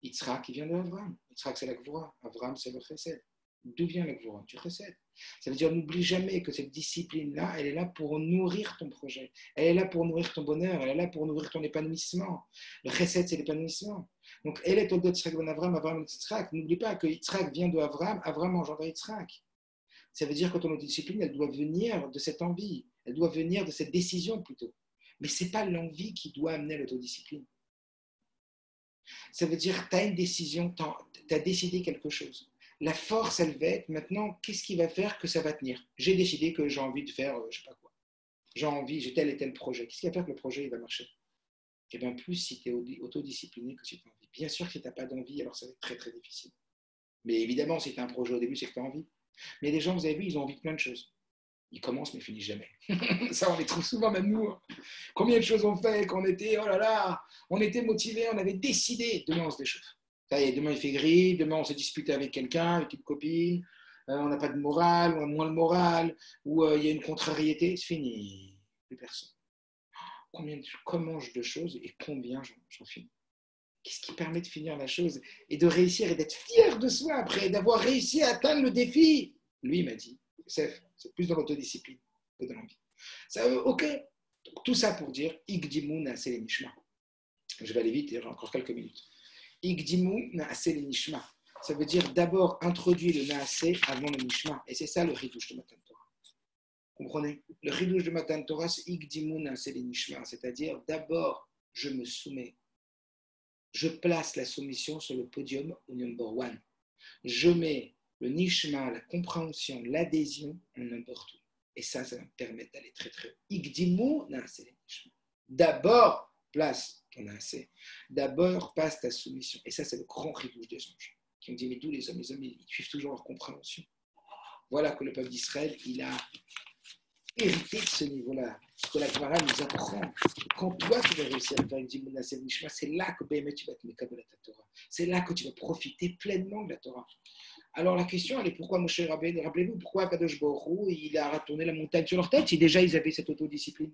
Yitzhak? Il vient de Avram. Yitzhak c'est la gvura, Avram c'est le chesed. D'où vient la gvura? Du chesed. Ça veut dire n'oublie jamais que cette discipline-là, elle est là pour nourrir ton projet, elle est là pour nourrir ton bonheur, elle est là pour nourrir ton épanouissement. Le chesed c'est l'épanouissement. Donc, Elet Toldot Yitzhak ben Avram, Avram Yitzhak. N'oublie pas que Yitzhak vient de Avram, Avram engendre Yitzhak. Ça veut dire que ton autodiscipline, elle doit venir de cette envie, elle doit venir de cette décision plutôt. Mais ce n'est pas l'envie qui doit amener l'autodiscipline. Ça veut dire que tu as une décision, tu as décidé quelque chose. La force, elle va être maintenant, qu'est-ce qui va faire que ça va tenir? J'ai décidé que j'ai envie de faire, je ne sais pas quoi. J'ai tel et tel projet. Qu'est-ce qui va faire que le projet il va marcher? Et bien plus si tu es autodiscipliné que si tu as envie. Bien sûr que si tu n'as pas d'envie, alors ça va être très très difficile. Mais évidemment, si tu as un projet au début, c'est que tu as envie. Mais les gens, vous avez vu, ils ont envie de plein de choses. Ils commencent mais ils finissent jamais. Ça, on les trouve souvent, même nous. Combien de choses on fait quand on était, oh là là, on était motivés, on avait décidé. Demain, on se déchauffe. Ça y est, demain, il fait gris, demain, on s'est disputé avec quelqu'un, avec une copine, on n'a pas de morale, on a moins le moral, ou il y a une contrariété, c'est fini. Plus personne. Comment je de choses et combien j'en finis? Qu'est-ce qui permet de finir la chose et de réussir et d'être fier de soi après, d'avoir réussi à atteindre le défi? Lui, il m'a dit, c'est plus dans l'autodiscipline que dans l'envie. Ça, ok. Donc, tout ça pour dire, Igdimu Naaseh Lenishma. Je vais aller vite, il y aura encore quelques minutes. Igdimu Naaseh Lenishma. Ça veut dire d'abord introduire le Naaseh avant le Nishma. Et c'est ça le Ridouche de Matan Torah. Comprenez? Le Ridouche de Matan Torah, c'est Igdimu Naaseh Lenishma. C'est-à-dire d'abord, je me soumets. Je place la soumission sur le podium au number one. Je mets le nishma, la compréhension, l'adhésion en number two. Et ça va me permettre d'aller très très haut. Igdimu, c'est le nishma. D'abord, place ton assez. D'abord, passe ta soumission. Et ça, c'est le grand ridouche des anges, qui ont dit, mais d'où les hommes, ils suivent toujours leur compréhension. Voilà que le peuple d'Israël, il a hérité de ce niveau-là. Ce que la Gemara nous apprend. Quand toi, tu vas réussir à faire une Dimouna Nishma, c'est là que tu vas te mettre à la Torah. C'est là que tu vas profiter pleinement de la Torah. Alors la question, elle est pourquoi Moshe Rabbeinu, rappelez-vous, pourquoi Kadosh Baruch Hu, il a retourné la montagne sur leur tête si déjà ils avaient cette autodiscipline.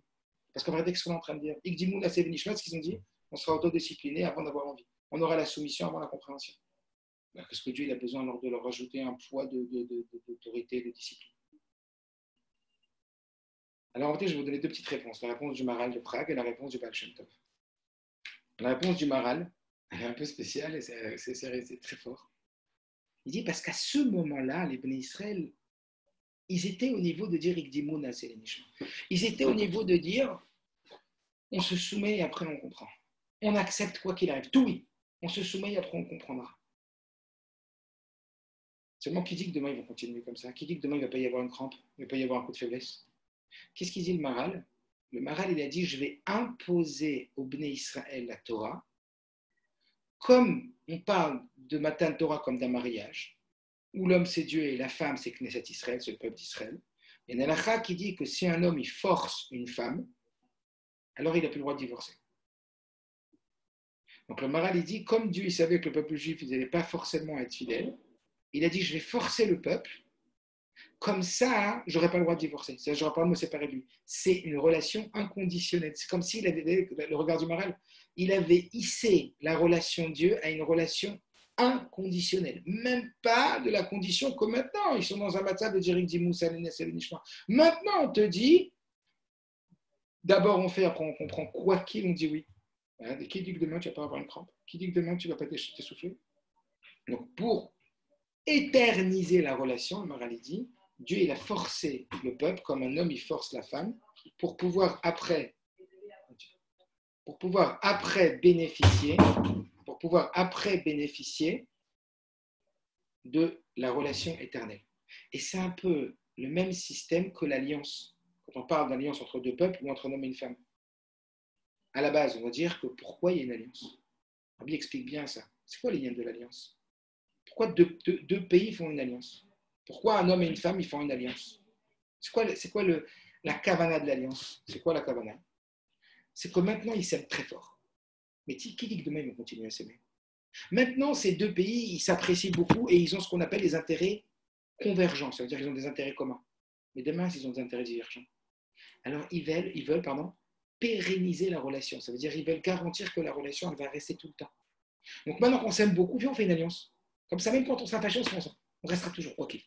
Parce qu'en vrai, qu'est-ce qu'on est en train de dire Ikdimouna Nishma, ce qu'ils ont dit, on sera autodiscipliné avant d'avoir envie. On aura la soumission avant la compréhension. Parce que Dieu il a besoin alors de leur rajouter un poids d'autorité, de discipline. Alors en fait, je vais vous donner deux petites réponses. La réponse du Maral de Prague et la réponse du Baal Shem Tov. La réponse du Maral, elle est un peu spéciale et c'est très fort. Il dit parce qu'à ce moment-là, les Bnei Israël, ils étaient au niveau de dire Ikdimouna Nishma. Ils étaient au niveau de dire on se soumet et après on comprend. On accepte quoi qu'il arrive. Tout oui. On se soumet et après on comprendra. Seulement, qui dit que demain ils vont continuer comme ça? Qui dit que demain il ne va pas y avoir une crampe? Il ne va pas y avoir un coup de faiblesse? Qu'est-ce qu'il dit le Maral? Le Maral, il a dit, je vais imposer au Bnei Israël la Torah, comme on parle de Matan Torah comme d'un mariage, où l'homme c'est Dieu et la femme c'est Knesset Israël, c'est le peuple d'Israël. Il y a une halakha qui dit que si un homme il force une femme, alors il n'a plus le droit de divorcer. Donc le Maral, il dit, comme Dieu il savait que le peuple juif n'allait pas forcément être fidèle, il a dit, je vais forcer le peuple. Comme ça, je n'aurais pas le droit de divorcer. Je n'aurais pas le droit de me séparer de lui. C'est une relation inconditionnelle. C'est comme s'il avait, le regard du Maral, il avait hissé la relation Dieu à une relation inconditionnelle. Même pas de la condition que maintenant, ils sont dans un matzah de Jirik Dimou, Nishma. Maintenant, on te dit, d'abord on fait, après on comprend. Quoi qu'il, on dit oui. Qui dit que demain tu ne vas pas avoir une crampe? Qui dit que demain tu ne vas pas t'essouffler? Donc, pour éterniser la relation, le Maral dit, Dieu il a forcé le peuple comme un homme il force la femme pour pouvoir après bénéficier de la relation éternelle. Et c'est un peu le même système que l'alliance. Quand on parle d'alliance entre deux peuples ou entre un homme et une femme. À la base, on va dire que pourquoi il y a une alliance. Rabbi explique bien ça. C'est quoi les liens de l'alliance? Pourquoi deux pays font une alliance? Pourquoi un homme et une femme ils font une alliance? C'est quoi la kavana de l'alliance? C'est quoi la kavana? C'est que maintenant ils s'aiment très fort. Mais qui dit que demain ils vont continuer à s'aimer? Maintenant, ces deux pays ils s'apprécient beaucoup et ils ont ce qu'on appelle des intérêts convergents. Ça veut dire qu'ils ont des intérêts communs. Mais demain, ils ont des intérêts divergents. Alors ils veulent pérenniser la relation. Ça veut dire qu'ils veulent garantir que la relation elle va rester tout le temps. Donc maintenant qu'on s'aime beaucoup, viens on fait une alliance. Comme ça, même quand on sera fâché, on restera toujours OK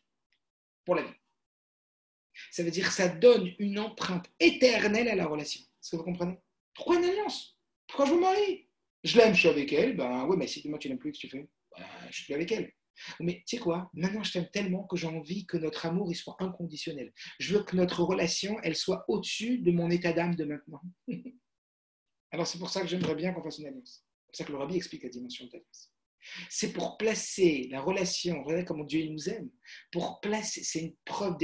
pour la vie. Ça veut dire que ça donne une empreinte éternelle à la relation. Est-ce que vous comprenez? Pourquoi une alliance? Pourquoi je me marie? Je l'aime, je suis avec elle. Ben oui, mais si demain tu n'aimes plus, qu'est-ce que tu fais? Ben, je suis plus avec elle. Mais tu sais quoi? Maintenant, je t'aime tellement que j'ai envie que notre amour il soit inconditionnel. Je veux que notre relation, elle soit au-dessus de mon état d'âme de maintenant. Alors, c'est pour ça que j'aimerais bien qu'on fasse une alliance. C'est pour ça que le Rabbi explique la dimension de l'alliance. C'est pour placer la relation, regardez comment Dieu nous aime, pour placer, c'est une preuve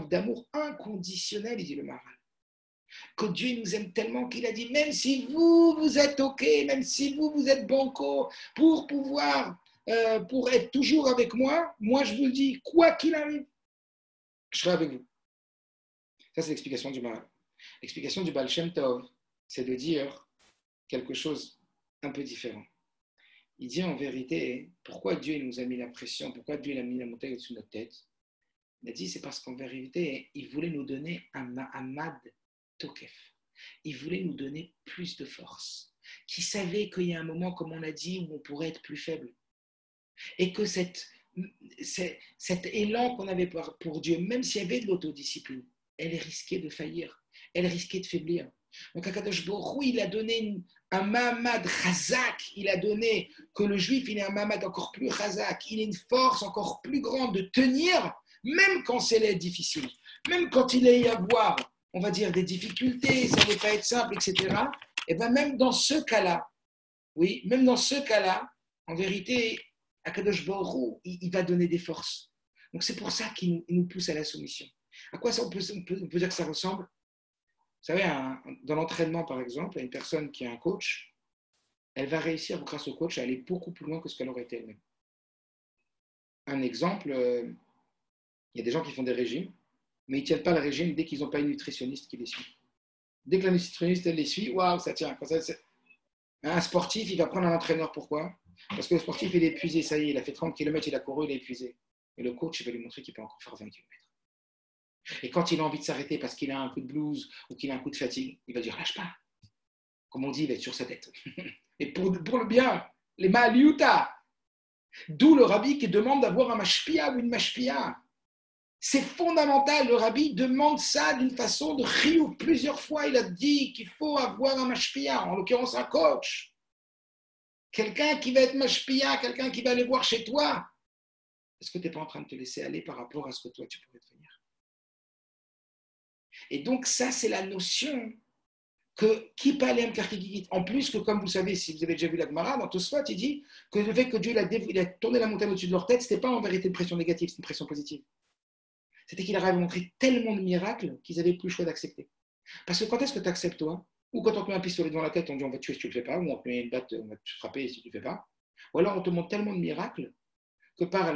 d'amour inconditionnel, il dit le Maral. Que Dieu nous aime tellement qu'il a dit, même si vous êtes OK, même si vous êtes banco, pour être toujours avec moi, moi je vous le dis, quoi qu'il arrive, je serai avec vous. Ça, c'est l'explication du Maral. L'explication du Baal Shem Tov, c'est de dire quelque chose un peu différent. Il dit en vérité, pourquoi Dieu nous a mis la pression, pourquoi Dieu a mis la montagne au-dessus de notre tête? Il a dit, c'est parce qu'en vérité, il voulait nous donner un mad tokef. Il voulait nous donner plus de force. Qui savait qu'il y a un moment, comme on a dit, où on pourrait être plus faible. Et que cet élan qu'on avait pour Dieu, même s'il y avait de l'autodiscipline, elle risquait de faillir, elle risquait de faiblir. Donc Akadosh Baruch Hu, il a donné un Mahamad Chazak, il a donné que le juif, il ait un Mahamad encore plus Chazak, il a une force encore plus grande de tenir, même quand c'est difficile, même quand il y avoir, on va dire, des difficultés, ça ne va pas être simple, etc. Et bien même dans ce cas-là, oui, même dans ce cas-là, en vérité, Akadosh Baruch Hu, il va donner des forces. Donc c'est pour ça qu'il nous pousse à la soumission. À quoi ça on peut dire que ça ressemble? savez, dans l'entraînement, par exemple, une personne qui a un coach, elle va réussir, grâce au coach, à aller beaucoup plus loin que ce qu'elle aurait été elle-même. Un exemple, il y a des gens qui font des régimes, mais ils ne tiennent pas le régime dès qu'ils n'ont pas une nutritionniste qui les suit. Dès que la nutritionniste, elle les suit, waouh, ça tient. Un sportif, il va prendre un entraîneur. Pourquoi? Parce que le sportif, il est épuisé, ça y est, il a fait 30 km, il a couru, il est épuisé. Et le coach, il va lui montrer qu'il peut encore faire 20 km. Et quand il a envie de s'arrêter parce qu'il a un coup de blues ou qu'il a un coup de fatigue, il va dire lâche pas. Comme on dit, il va être sur sa tête. Et pour le bien, les ma'aliuta. D'où le rabbi qui demande d'avoir un mashpia ou une mashpia. C'est fondamental. Le rabbi demande ça d'une façon de chiyuv. Plusieurs fois, il a dit qu'il faut avoir un mashpia, en l'occurrence un coach. Quelqu'un qui va être mashpia, quelqu'un qui va aller voir chez toi. Est-ce que tu n'es pas en train de te laisser aller par rapport à ce que toi, tu pourrais devenir? Et donc, ça, c'est la notion que Kipalem Karkigigit. En plus que, comme vous savez, si vous avez déjà vu la Gemara, dans Tosfot, il dit que le fait que Dieu il a tourné la montagne au-dessus de leur tête, ce n'était pas en vérité une pression négative, c'est une pression positive. C'était qu'il leur avait montré tellement de miracles qu'ils n'avaient plus le choix d'accepter. Parce que quand est-ce que tu acceptes, toi? Ou quand on te met un pistolet devant la tête, on dit on va te tuer si tu ne le fais pas, ou on te met une batte, on va te frapper si tu ne le fais pas. Ou alors on te montre tellement de miracles que par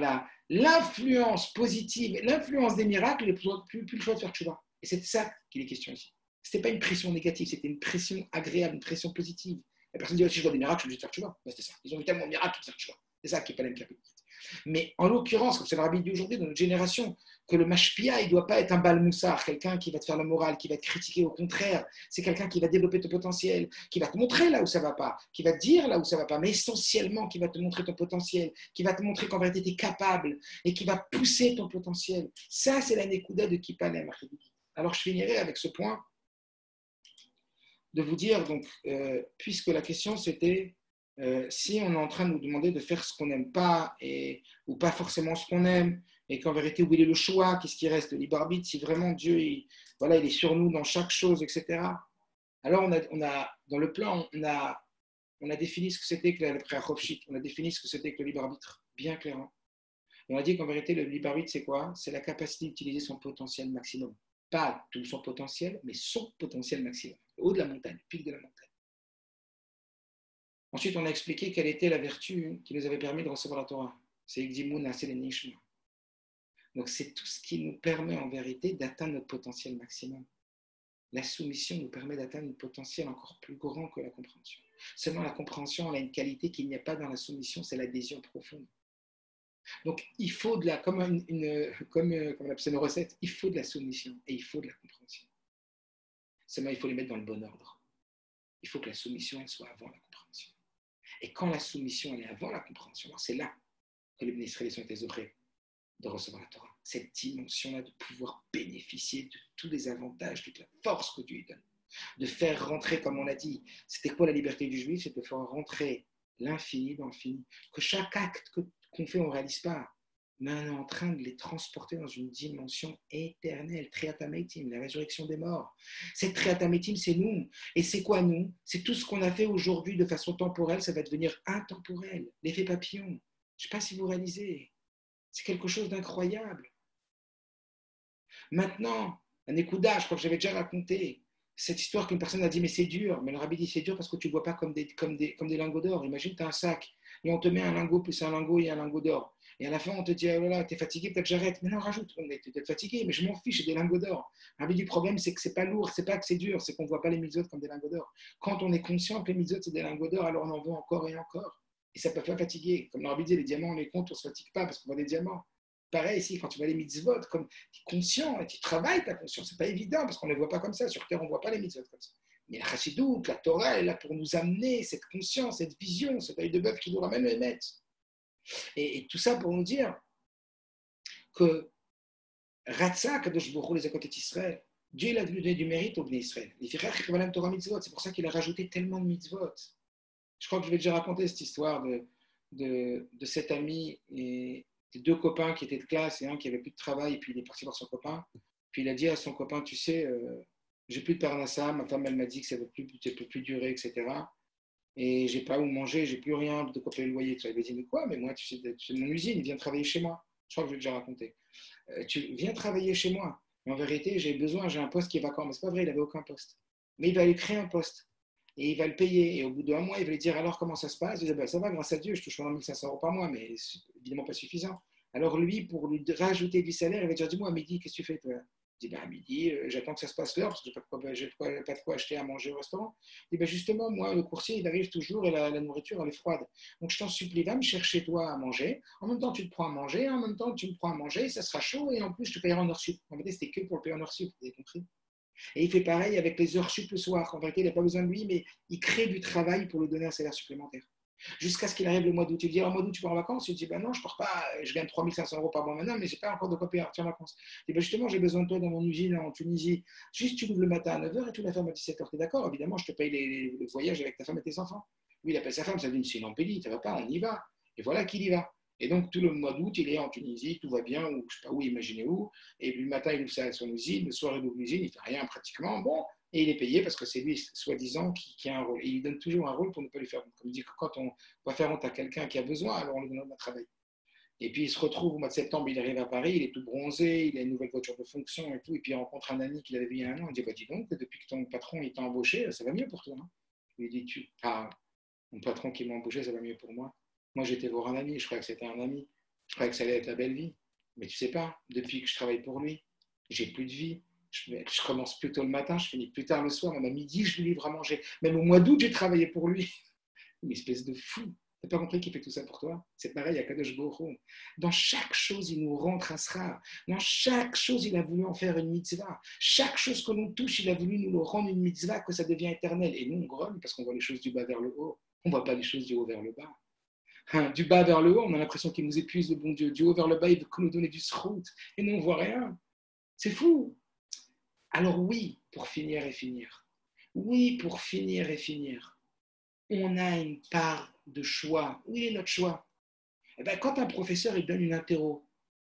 l'influence positive, l'influence des miracles, il n'y a plus le choix de faire tchouva. Et c'est de ça qu'il est question ici. Ce n'était pas une pression négative, c'était une pression agréable, une pression positive. La personne dit si je vois des miracles, je suis obligé de faire tchouva. C'était ça. Ils ont eu tellement de miracles de faire tchouva. C'est ça qui est pas l'impliqué. Mais en l'occurrence, comme c'est le rabbi d'aujourd'hui, dans notre génération, que le mashpia, il ne doit pas être un bal moussard, quelqu'un qui va te faire la morale, qui va te critiquer. Au contraire, c'est quelqu'un qui va développer ton potentiel, qui va te montrer là où ça ne va pas, qui va te dire là où ça ne va pas, mais essentiellement qui va te montrer ton potentiel, qui va te montrer qu'en vérité tu es capable et qui va pousser ton potentiel. Ça, c'est la Nekuda de Kipalem. Alors je finirai avec ce point de vous dire, donc, puisque la question c'était si on est en train de nous demander de faire ce qu'on n'aime pas ou pas forcément ce qu'on aime, et qu'en vérité, où il est le choix, qu'est-ce qui reste, le libre arbitre, si vraiment Dieu il est sur nous dans chaque chose, etc. Alors, dans le plan, on a défini ce que c'était que la Préachopshit, on a défini ce que c'était que le libre arbitre, bien clairement. Et on a dit qu'en vérité, le libre arbitre, c'est quoi? C'est la capacité d'utiliser son potentiel maximum. Pas tout son potentiel, mais son potentiel maximum. Le haut de la montagne, le pic de la montagne. Ensuite, on a expliqué quelle était la vertu qui nous avait permis de recevoir la Torah. C'est Ikdimun Asel Nishma. Donc, c'est tout ce qui nous permet en vérité d'atteindre notre potentiel maximum. La soumission nous permet d'atteindre un potentiel encore plus grand que la compréhension. Seulement, la compréhension, elle a une qualité qu'il n'y a pas dans la soumission, c'est l'adhésion profonde. Donc, il faut de la, comme on appelle ça une recette, il faut de la soumission et il faut de la compréhension. Seulement, il faut les mettre dans le bon ordre. Il faut que la soumission, elle soit avant la compréhension. Et quand la soumission, elle est avant la compréhension, alors c'est là que les bénéficiaires sont désorés de recevoir la Torah. Cette dimension-là de pouvoir bénéficier de tous les avantages, toute la force que Dieu lui donne. De faire rentrer, comme on l'a dit, c'était quoi la liberté du juif? C'est de faire rentrer l'infini dans l'infini. Que chaque acte qu'on fait, on ne réalise pas. Mais on est en train de les transporter dans une dimension éternelle. Triatametim, la résurrection des morts. Cette Triatametim, c'est nous. Et c'est quoi nous? C'est tout ce qu'on a fait aujourd'hui de façon temporelle, ça va devenir intemporel. L'effet papillon. Je ne sais pas si vous réalisez. C'est quelque chose d'incroyable. Maintenant, un écoudage, je crois que j'avais déjà raconté cette histoire qu'une personne a dit mais c'est dur. Mais le rabbi dit c'est dur parce que tu ne bois pas comme des lingots d'or. Imagine, tu as un sac et on te met un lingot plus un lingot et un lingot d'or. Et à la fin, on te dit, oh là là, t'es fatigué, peut-être j'arrête. Mais non, rajoute, tu es peut-être fatigué, mais je m'en fiche, j'ai des lingots d'or. Le rabbi dit, le problème, c'est que c'est pas lourd, c'est pas que c'est dur, c'est qu'on ne voit pas les mitzvot comme des lingots d'or. Quand on est conscient que les mitzvot, c'est des lingots d'or, alors on en veut encore et encore. Et ça peut faire fatiguer. Comme le rabbi dit, les diamants, on les compte, on ne se fatigue pas parce qu'on voit des diamants. Pareil ici, quand tu vois les mitzvot, comme tu es conscient et tu travailles ta conscience, c'est pas évident parce qu'on ne les voit pas comme ça. Sur Terre, on ne voit pas les mitzvot comme ça. Mais la chassidoute, la Torah, elle est là pour nous amener cette conscience, cette vision, cet œil de bœuf qui nous ramène le Emet. Et tout ça pour nous dire que Ratsa, Kadosh Baruch Hu, les Akotet Israël, Dieu il a donné du mérite au Bnei Israël. C'est pour ça qu'il a rajouté tellement de mitzvot. Je crois que je vais déjà raconter cette histoire de cet ami et des deux copains qui étaient de classe et un qui avait plus de travail et puis il est parti voir son copain. Puis il a dit à son copain, tu sais, j'ai plus de parnassa, ma femme elle m'a dit que ça ne peut plus durer, etc. Et j'ai pas où manger, j'ai plus rien de quoi payer le loyer. Il m'a dit, mais quoi? Mais moi, tu sais, mon usine, viens travailler chez moi. Je crois que je l'ai déjà raconté. Tu viens travailler chez moi. Mais en vérité, j'ai un poste qui est vacant. Mais ce n'est pas vrai, il n'avait aucun poste. Mais il va lui créer un poste. Et il va le payer. Et au bout d'un mois, il va lui dire alors comment ça se passe. Il va dire ça va, grâce à Dieu, je touche 1500 euros par mois, mais c'est évidemment pas suffisant. Alors lui, pour lui rajouter du salaire, il va dire dis-moi, à midi, qu'est-ce que tu fais toi? Il dit à midi, j'attends que ça se passe l'heure parce que j'ai pas de quoi acheter à manger au restaurant. Il dit justement, moi, le coursier, il arrive toujours et la nourriture, elle est froide. Donc je t'en supplie, va me chercher toi à manger. En même temps, tu te prends à manger. En même temps, tu me prends à manger. Ça sera chaud et en plus, je te payerai en heure sup. En fait, c'était que pour le payer en heure sup, vous avez compris? Et il fait pareil avec les heures sup le soir. En vérité, il n'a pas besoin de lui, mais il crée du travail pour lui donner un salaire supplémentaire. Jusqu'à ce qu'il arrive le mois d'août. Il dit, au mois d'août, tu pars en vacances? Il dit, non, je ne pars pas, je gagne 3500 euros par mois maintenant, mais je n'ai pas encore de quoi partir en vacances. Il dit, justement, j'ai besoin de toi dans mon usine en Tunisie. Juste, tu ouvres le matin à 9h et tu la fermes à 17h. Tu es d'accord? Évidemment, je te paye les voyages avec ta femme et tes enfants. Lui, il appelle sa femme, ça dit, c'est une embellie, ça ne va pas, on y va. Et voilà qu'il y va. Et donc, tout le mois d'août, il est en Tunisie, tout va bien, ou je ne sais pas où, imaginez où. Et puis le matin, il ouvre son usine, le soir, il ouvre l'usine, il ne fait rien pratiquement. Bon, et il est payé parce que c'est lui, soi-disant, qui a un rôle. Et il donne toujours un rôle pour ne pas lui faire honte. Comme il dit que quand on va faire honte à quelqu'un qui a besoin, alors on lui donne un travail. Et puis il se retrouve au mois de septembre, il arrive à Paris, il est tout bronzé, il a une nouvelle voiture de fonction et tout. Et puis il rencontre un ami qu'il avait vu il y a un an. Il dit dis donc, depuis que ton patron t'a embauché, ça va mieux pour toi. Hein. Il dit mon patron qui m'a embauché, ça va mieux pour moi. Moi, j'étais voir un ami, je croyais que c'était un ami. Je croyais que ça allait être la belle vie. Mais tu sais pas, depuis que je travaille pour lui, j'ai plus de vie. Je commence plus tôt le matin, je finis plus tard le soir, même à midi, je lui livre à manger. Même au mois d'août, j'ai travaillé pour lui. Une espèce de fou. Tu n'as pas compris qu'il fait tout ça pour toi? C'est pareil à Kadosh Baruch. Dans chaque chose, il nous rentre un sera. Dans chaque chose, il a voulu en faire une mitzvah. Chaque chose que l'on touche, il a voulu nous le rendre une mitzvah, que ça devient éternel. Et nous, on grogne parce qu'on voit les choses du bas vers le haut. On ne voit pas les choses du haut vers le bas. Du bas vers le haut, on a l'impression qu'il nous épuise, le bon Dieu. Du haut vers le bas, il veut nous donner du srout. Et nous, on ne voit rien. C'est fou. Alors oui, pour finir et finir. Oui, pour finir et finir. On a une part de choix. Où est notre choix? Eh bien, quand un professeur il donne une interro,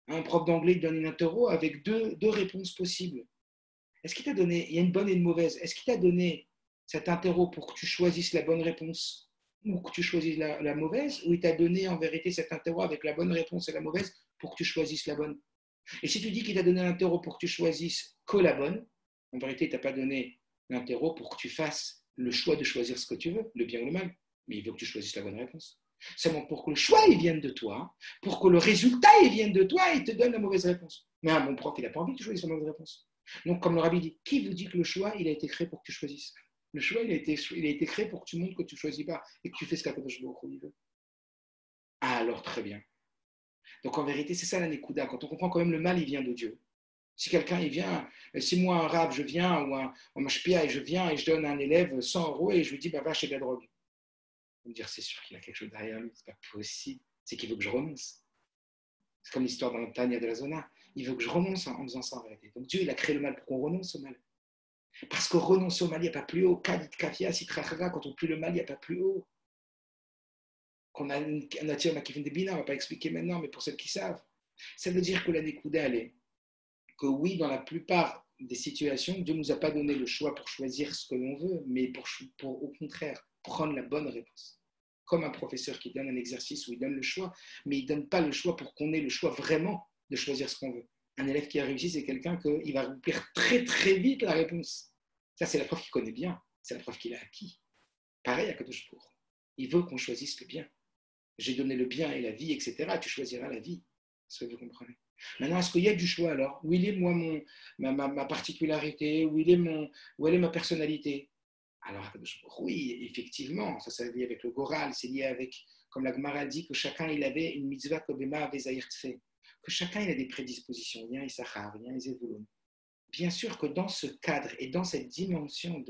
un prof d'anglais il donne une interro avec deux réponses possibles. Est-ce qu'il t'a donné, il y a une bonne et une mauvaise, est-ce qu'il t'a donné cette interro pour que tu choisisses la bonne réponse ou que tu choisisses la mauvaise, ou il t'a donné en vérité cette interro avec la bonne réponse et la mauvaise pour que tu choisisses la bonne? Et si tu dis qu'il t'a donné l'interro pour que tu choisisses que la bonne, en vérité, il t'a pas donné l'interro pour que tu fasses le choix de choisir ce que tu veux, le bien ou le mal, mais il veut que tu choisisses la bonne réponse. Seulement pour que le choix il vienne de toi, pour que le résultat il vienne de toi, il te donne la mauvaise réponse. Mais mon prof, il n'a pas envie que tu choisisses la mauvaise réponse. Donc, comme le rabbi dit, qui vous dit que le choix, il a été créé pour que tu choisisses? Le choix, il a été créé pour que tu montres que tu ne choisis pas et que tu fais ce qu'Akadosh Baruch Hu veut. Ah, alors très bien. Donc en vérité, c'est ça la Nekuda. Quand on comprend quand même le mal, il vient de Dieu. Si quelqu'un, il vient, si moi, un rab, je viens, ou un mashpia, et je viens et je donne à un élève 100 euros et je lui dis, va acheter de la drogue. On va me dire, c'est sûr qu'il a quelque chose derrière lui, c'est pas possible. C'est qu'il veut que je renonce. C'est comme l'histoire dans le Tanya de la Zona. Il veut que je renonce en faisant ça en vérité. Donc Dieu, il a créé le mal pour qu'on renonce au mal. Parce que renoncer au mal, il n'y a pas plus haut. Kadit kafia, sitrachaga, quand on plie le mal, il n'y a pas plus haut. Qu'on a un attire qui fait des bina, on ne va pas expliquer maintenant, mais pour ceux qui savent, ça veut dire que la Nekuda, elle est que oui, dans la plupart des situations, Dieu ne nous a pas donné le choix pour choisir ce que l'on veut, mais pour au contraire prendre la bonne réponse. Comme un professeur qui donne un exercice où il donne le choix, mais il ne donne pas le choix pour qu'on ait le choix vraiment de choisir ce qu'on veut. Un élève qui a réussi, c'est quelqu'un qui va remplir très très vite la réponse. Ça, c'est la preuve qu'il connaît bien, c'est la preuve qu'il a acquis. Pareil à Kadosh Baruch. Il veut qu'on choisisse le bien. J'ai donné le bien et la vie, etc. Tu choisiras la vie. Est-ce que vous comprenez? Maintenant, est-ce qu'il y a du choix alors? Où il est moi ma particularité? Où est ma personnalité? Alors, oui, effectivement, ça c'est lié avec le Goral, c'est lié avec, comme la Gemara dit, que chacun il avait une mitzvah kobema avezaïr tfe, que chacun il a des prédispositions, il y a un Issachar, il y a un Zevulun. Bien sûr que dans ce cadre et dans cette dimension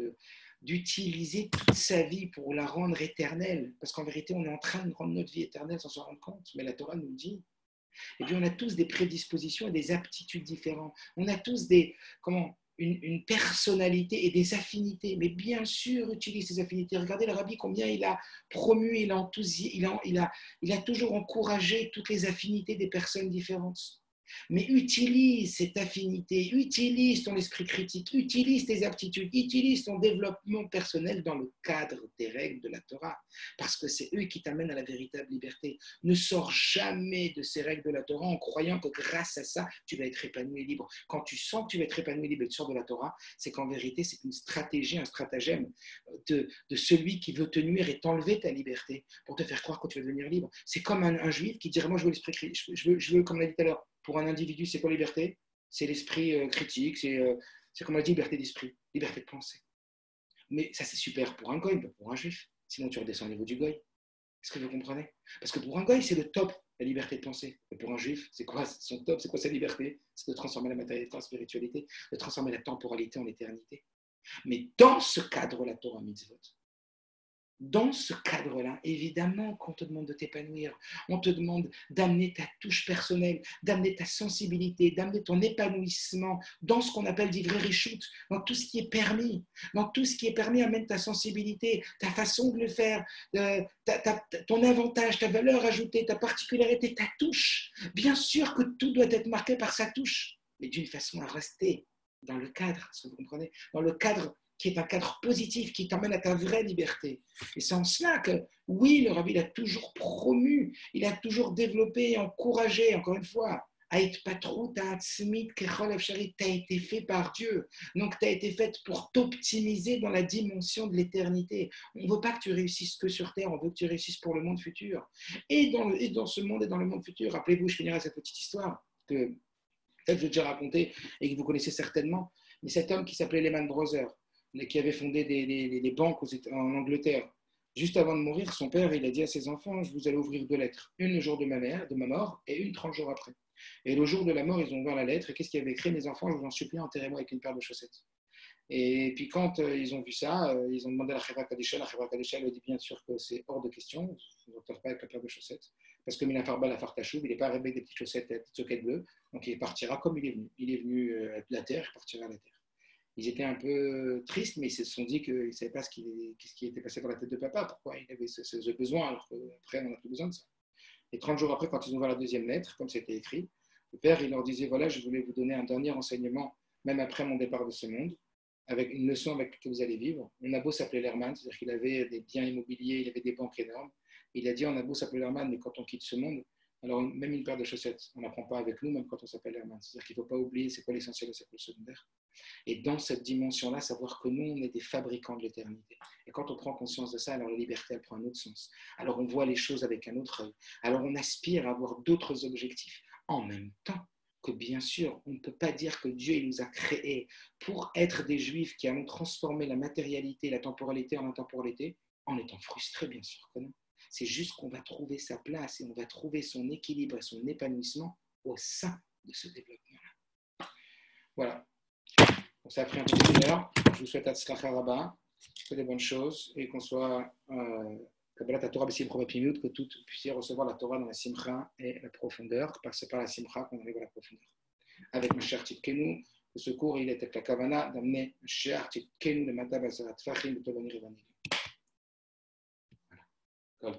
d'utiliser toute sa vie pour la rendre éternelle, parce qu'en vérité, on est en train de rendre notre vie éternelle sans s'en rendre compte, mais la Torah nous le dit. Et puis on a tous des prédispositions et des aptitudes différentes. On a tous une personnalité et des affinités. Mais bien sûr, utilise ces affinités. Regardez le rabbi, combien il a promu, il a toujours encouragé toutes les affinités des personnes différentes. Mais utilise cette affinité, utilise ton esprit critique, utilise tes aptitudes, utilise ton développement personnel dans le cadre des règles de la Torah, parce que c'est eux qui t'amènent à la véritable liberté. Ne sors jamais de ces règles de la Torah en croyant que grâce à ça, tu vas être épanoui et libre. Quand tu sens que tu vas être épanoui et libre et tu sors de la Torah, c'est qu'en vérité, c'est une stratégie, un stratagème de celui qui veut te nuire et t'enlever ta liberté pour te faire croire que tu vas devenir libre. C'est comme un juif qui dirait, moi je veux l'esprit critique, je veux, comme on l'a dit tout à l'heure, pour un individu, c'est quoi la liberté? C'est l'esprit critique, c'est comme on a dit, liberté d'esprit, liberté de penser. Mais ça, c'est super pour un goy, pas pour un juif. Sinon, tu redescends au niveau du goy. Est-ce que vous comprenez? Parce que pour un goy, c'est le top, la liberté de penser. Mais pour un juif, c'est quoi son top? C'est quoi sa liberté? C'est de transformer la matérialité en spiritualité, de transformer la temporalité en éternité. Mais dans ce cadre, la Torah mitzvot, dans ce cadre-là, évidemment qu'on te demande de t'épanouir, on te demande d'amener ta touche personnelle, d'amener ta sensibilité, d'amener ton épanouissement dans ce qu'on appelle d'ivrer richout, dans tout ce qui est permis. Dans tout ce qui est permis, amène ta sensibilité, ta façon de le faire, ton avantage, ta valeur ajoutée, ta particularité, ta touche. Bien sûr que tout doit être marqué par sa touche, mais d'une façon à rester dans le cadre, est-ce que vous comprenez? Dans le cadre qui est un cadre positif, qui t'emmène à ta vraie liberté. Et c'est en cela que, oui, le Rabbi, il a toujours promu, il a toujours développé, encouragé, encore une fois, à être patrou, t'as été fait par Dieu. Donc, tu as été fait pour t'optimiser dans la dimension de l'éternité. On ne veut pas que tu réussisses que sur Terre, on veut que tu réussisses pour le monde futur. Et dans ce monde et dans le monde futur, rappelez-vous, je finirai cette petite histoire que peut-être j'ai déjà racontée et que vous connaissez certainement, mais cet homme qui s'appelait Lehman Brothers, qui avait fondé des banques en Angleterre. Juste avant de mourir, son père, il a dit à ses enfants, je vous allez ouvrir 2 lettres, une le jour de ma mort et une 30 jours après. Et le jour de la mort, ils ont ouvert la lettre et qu'est-ce qu'il y avait écrit? Mes enfants, je vous en supplie, enterrez-moi avec une paire de chaussettes. Et puis quand ils ont vu ça, ils ont demandé à la Chevra Kadisha. La Chevra Kadisha lui a dit bien sûr que c'est hors de question, on n'enterre pas avec la paire de chaussettes. Parce que Minafarba, la Fartachou, il n'est pas arrivé avec des petites chaussettes, des petites soquettes bleues, donc il partira comme il est venu. Il est venu de la terre, il partira à la terre. Ils étaient un peu tristes, mais ils se sont dit qu'ils ne savaient pas ce qui était passé dans la tête de papa, pourquoi il avait ce besoin, alors qu'après, on n'a plus besoin de ça. Et 30 jours après, quand ils ont ouvert la deuxième lettre, comme c'était écrit, le père, il leur disait, voilà, je voulais vous donner un dernier enseignement, même après mon départ de ce monde, avec une leçon avec laquelle vous allez vivre. On a beau s'appeler Lerman, c'est-à-dire qu'il avait des biens immobiliers, il avait des banques énormes. Il a dit, on a beau s'appeler Lerman, mais quand on quitte ce monde, alors même une paire de chaussettes, on n'apprend pas avec nous, même quand on s'appelle Lerman. C'est-à-dire qu'il ne faut pas oublier c'est quoi l'essentiel et c'est quoi le secondaire. Et dans cette dimension-là, savoir que nous, on est des fabricants de l'éternité. Et quand on prend conscience de ça, alors la liberté, elle prend un autre sens. Alors on voit les choses avec un autre œil. Alors on aspire à avoir d'autres objectifs. En même temps que, bien sûr, on ne peut pas dire que Dieu il nous a créés pour être des Juifs qui allons transformer la matérialité, la temporalité en intemporalité, en étant frustrés, bien sûr que non. C'est juste qu'on va trouver sa place et on va trouver son équilibre et son épanouissement au sein de ce développement-là. Voilà. Donc ça a pris un peu d'une heure. Je vous souhaite Hatzlacha Rabba, que des bonnes choses et qu'on soit Kabbalat Torah B'Sim Chova Pimut, que toutes puissiez recevoir la Torah dans la Simcha et la profondeur, parce que c'est par la Simcha qu'on arrive à la profondeur. Avec Mashiach Tzidkenu, le secours, il était avec la Kavana d'amener Mashiach Tzidkenu le Mata Basarat Fachim de Tovanir Evangelium. Voilà.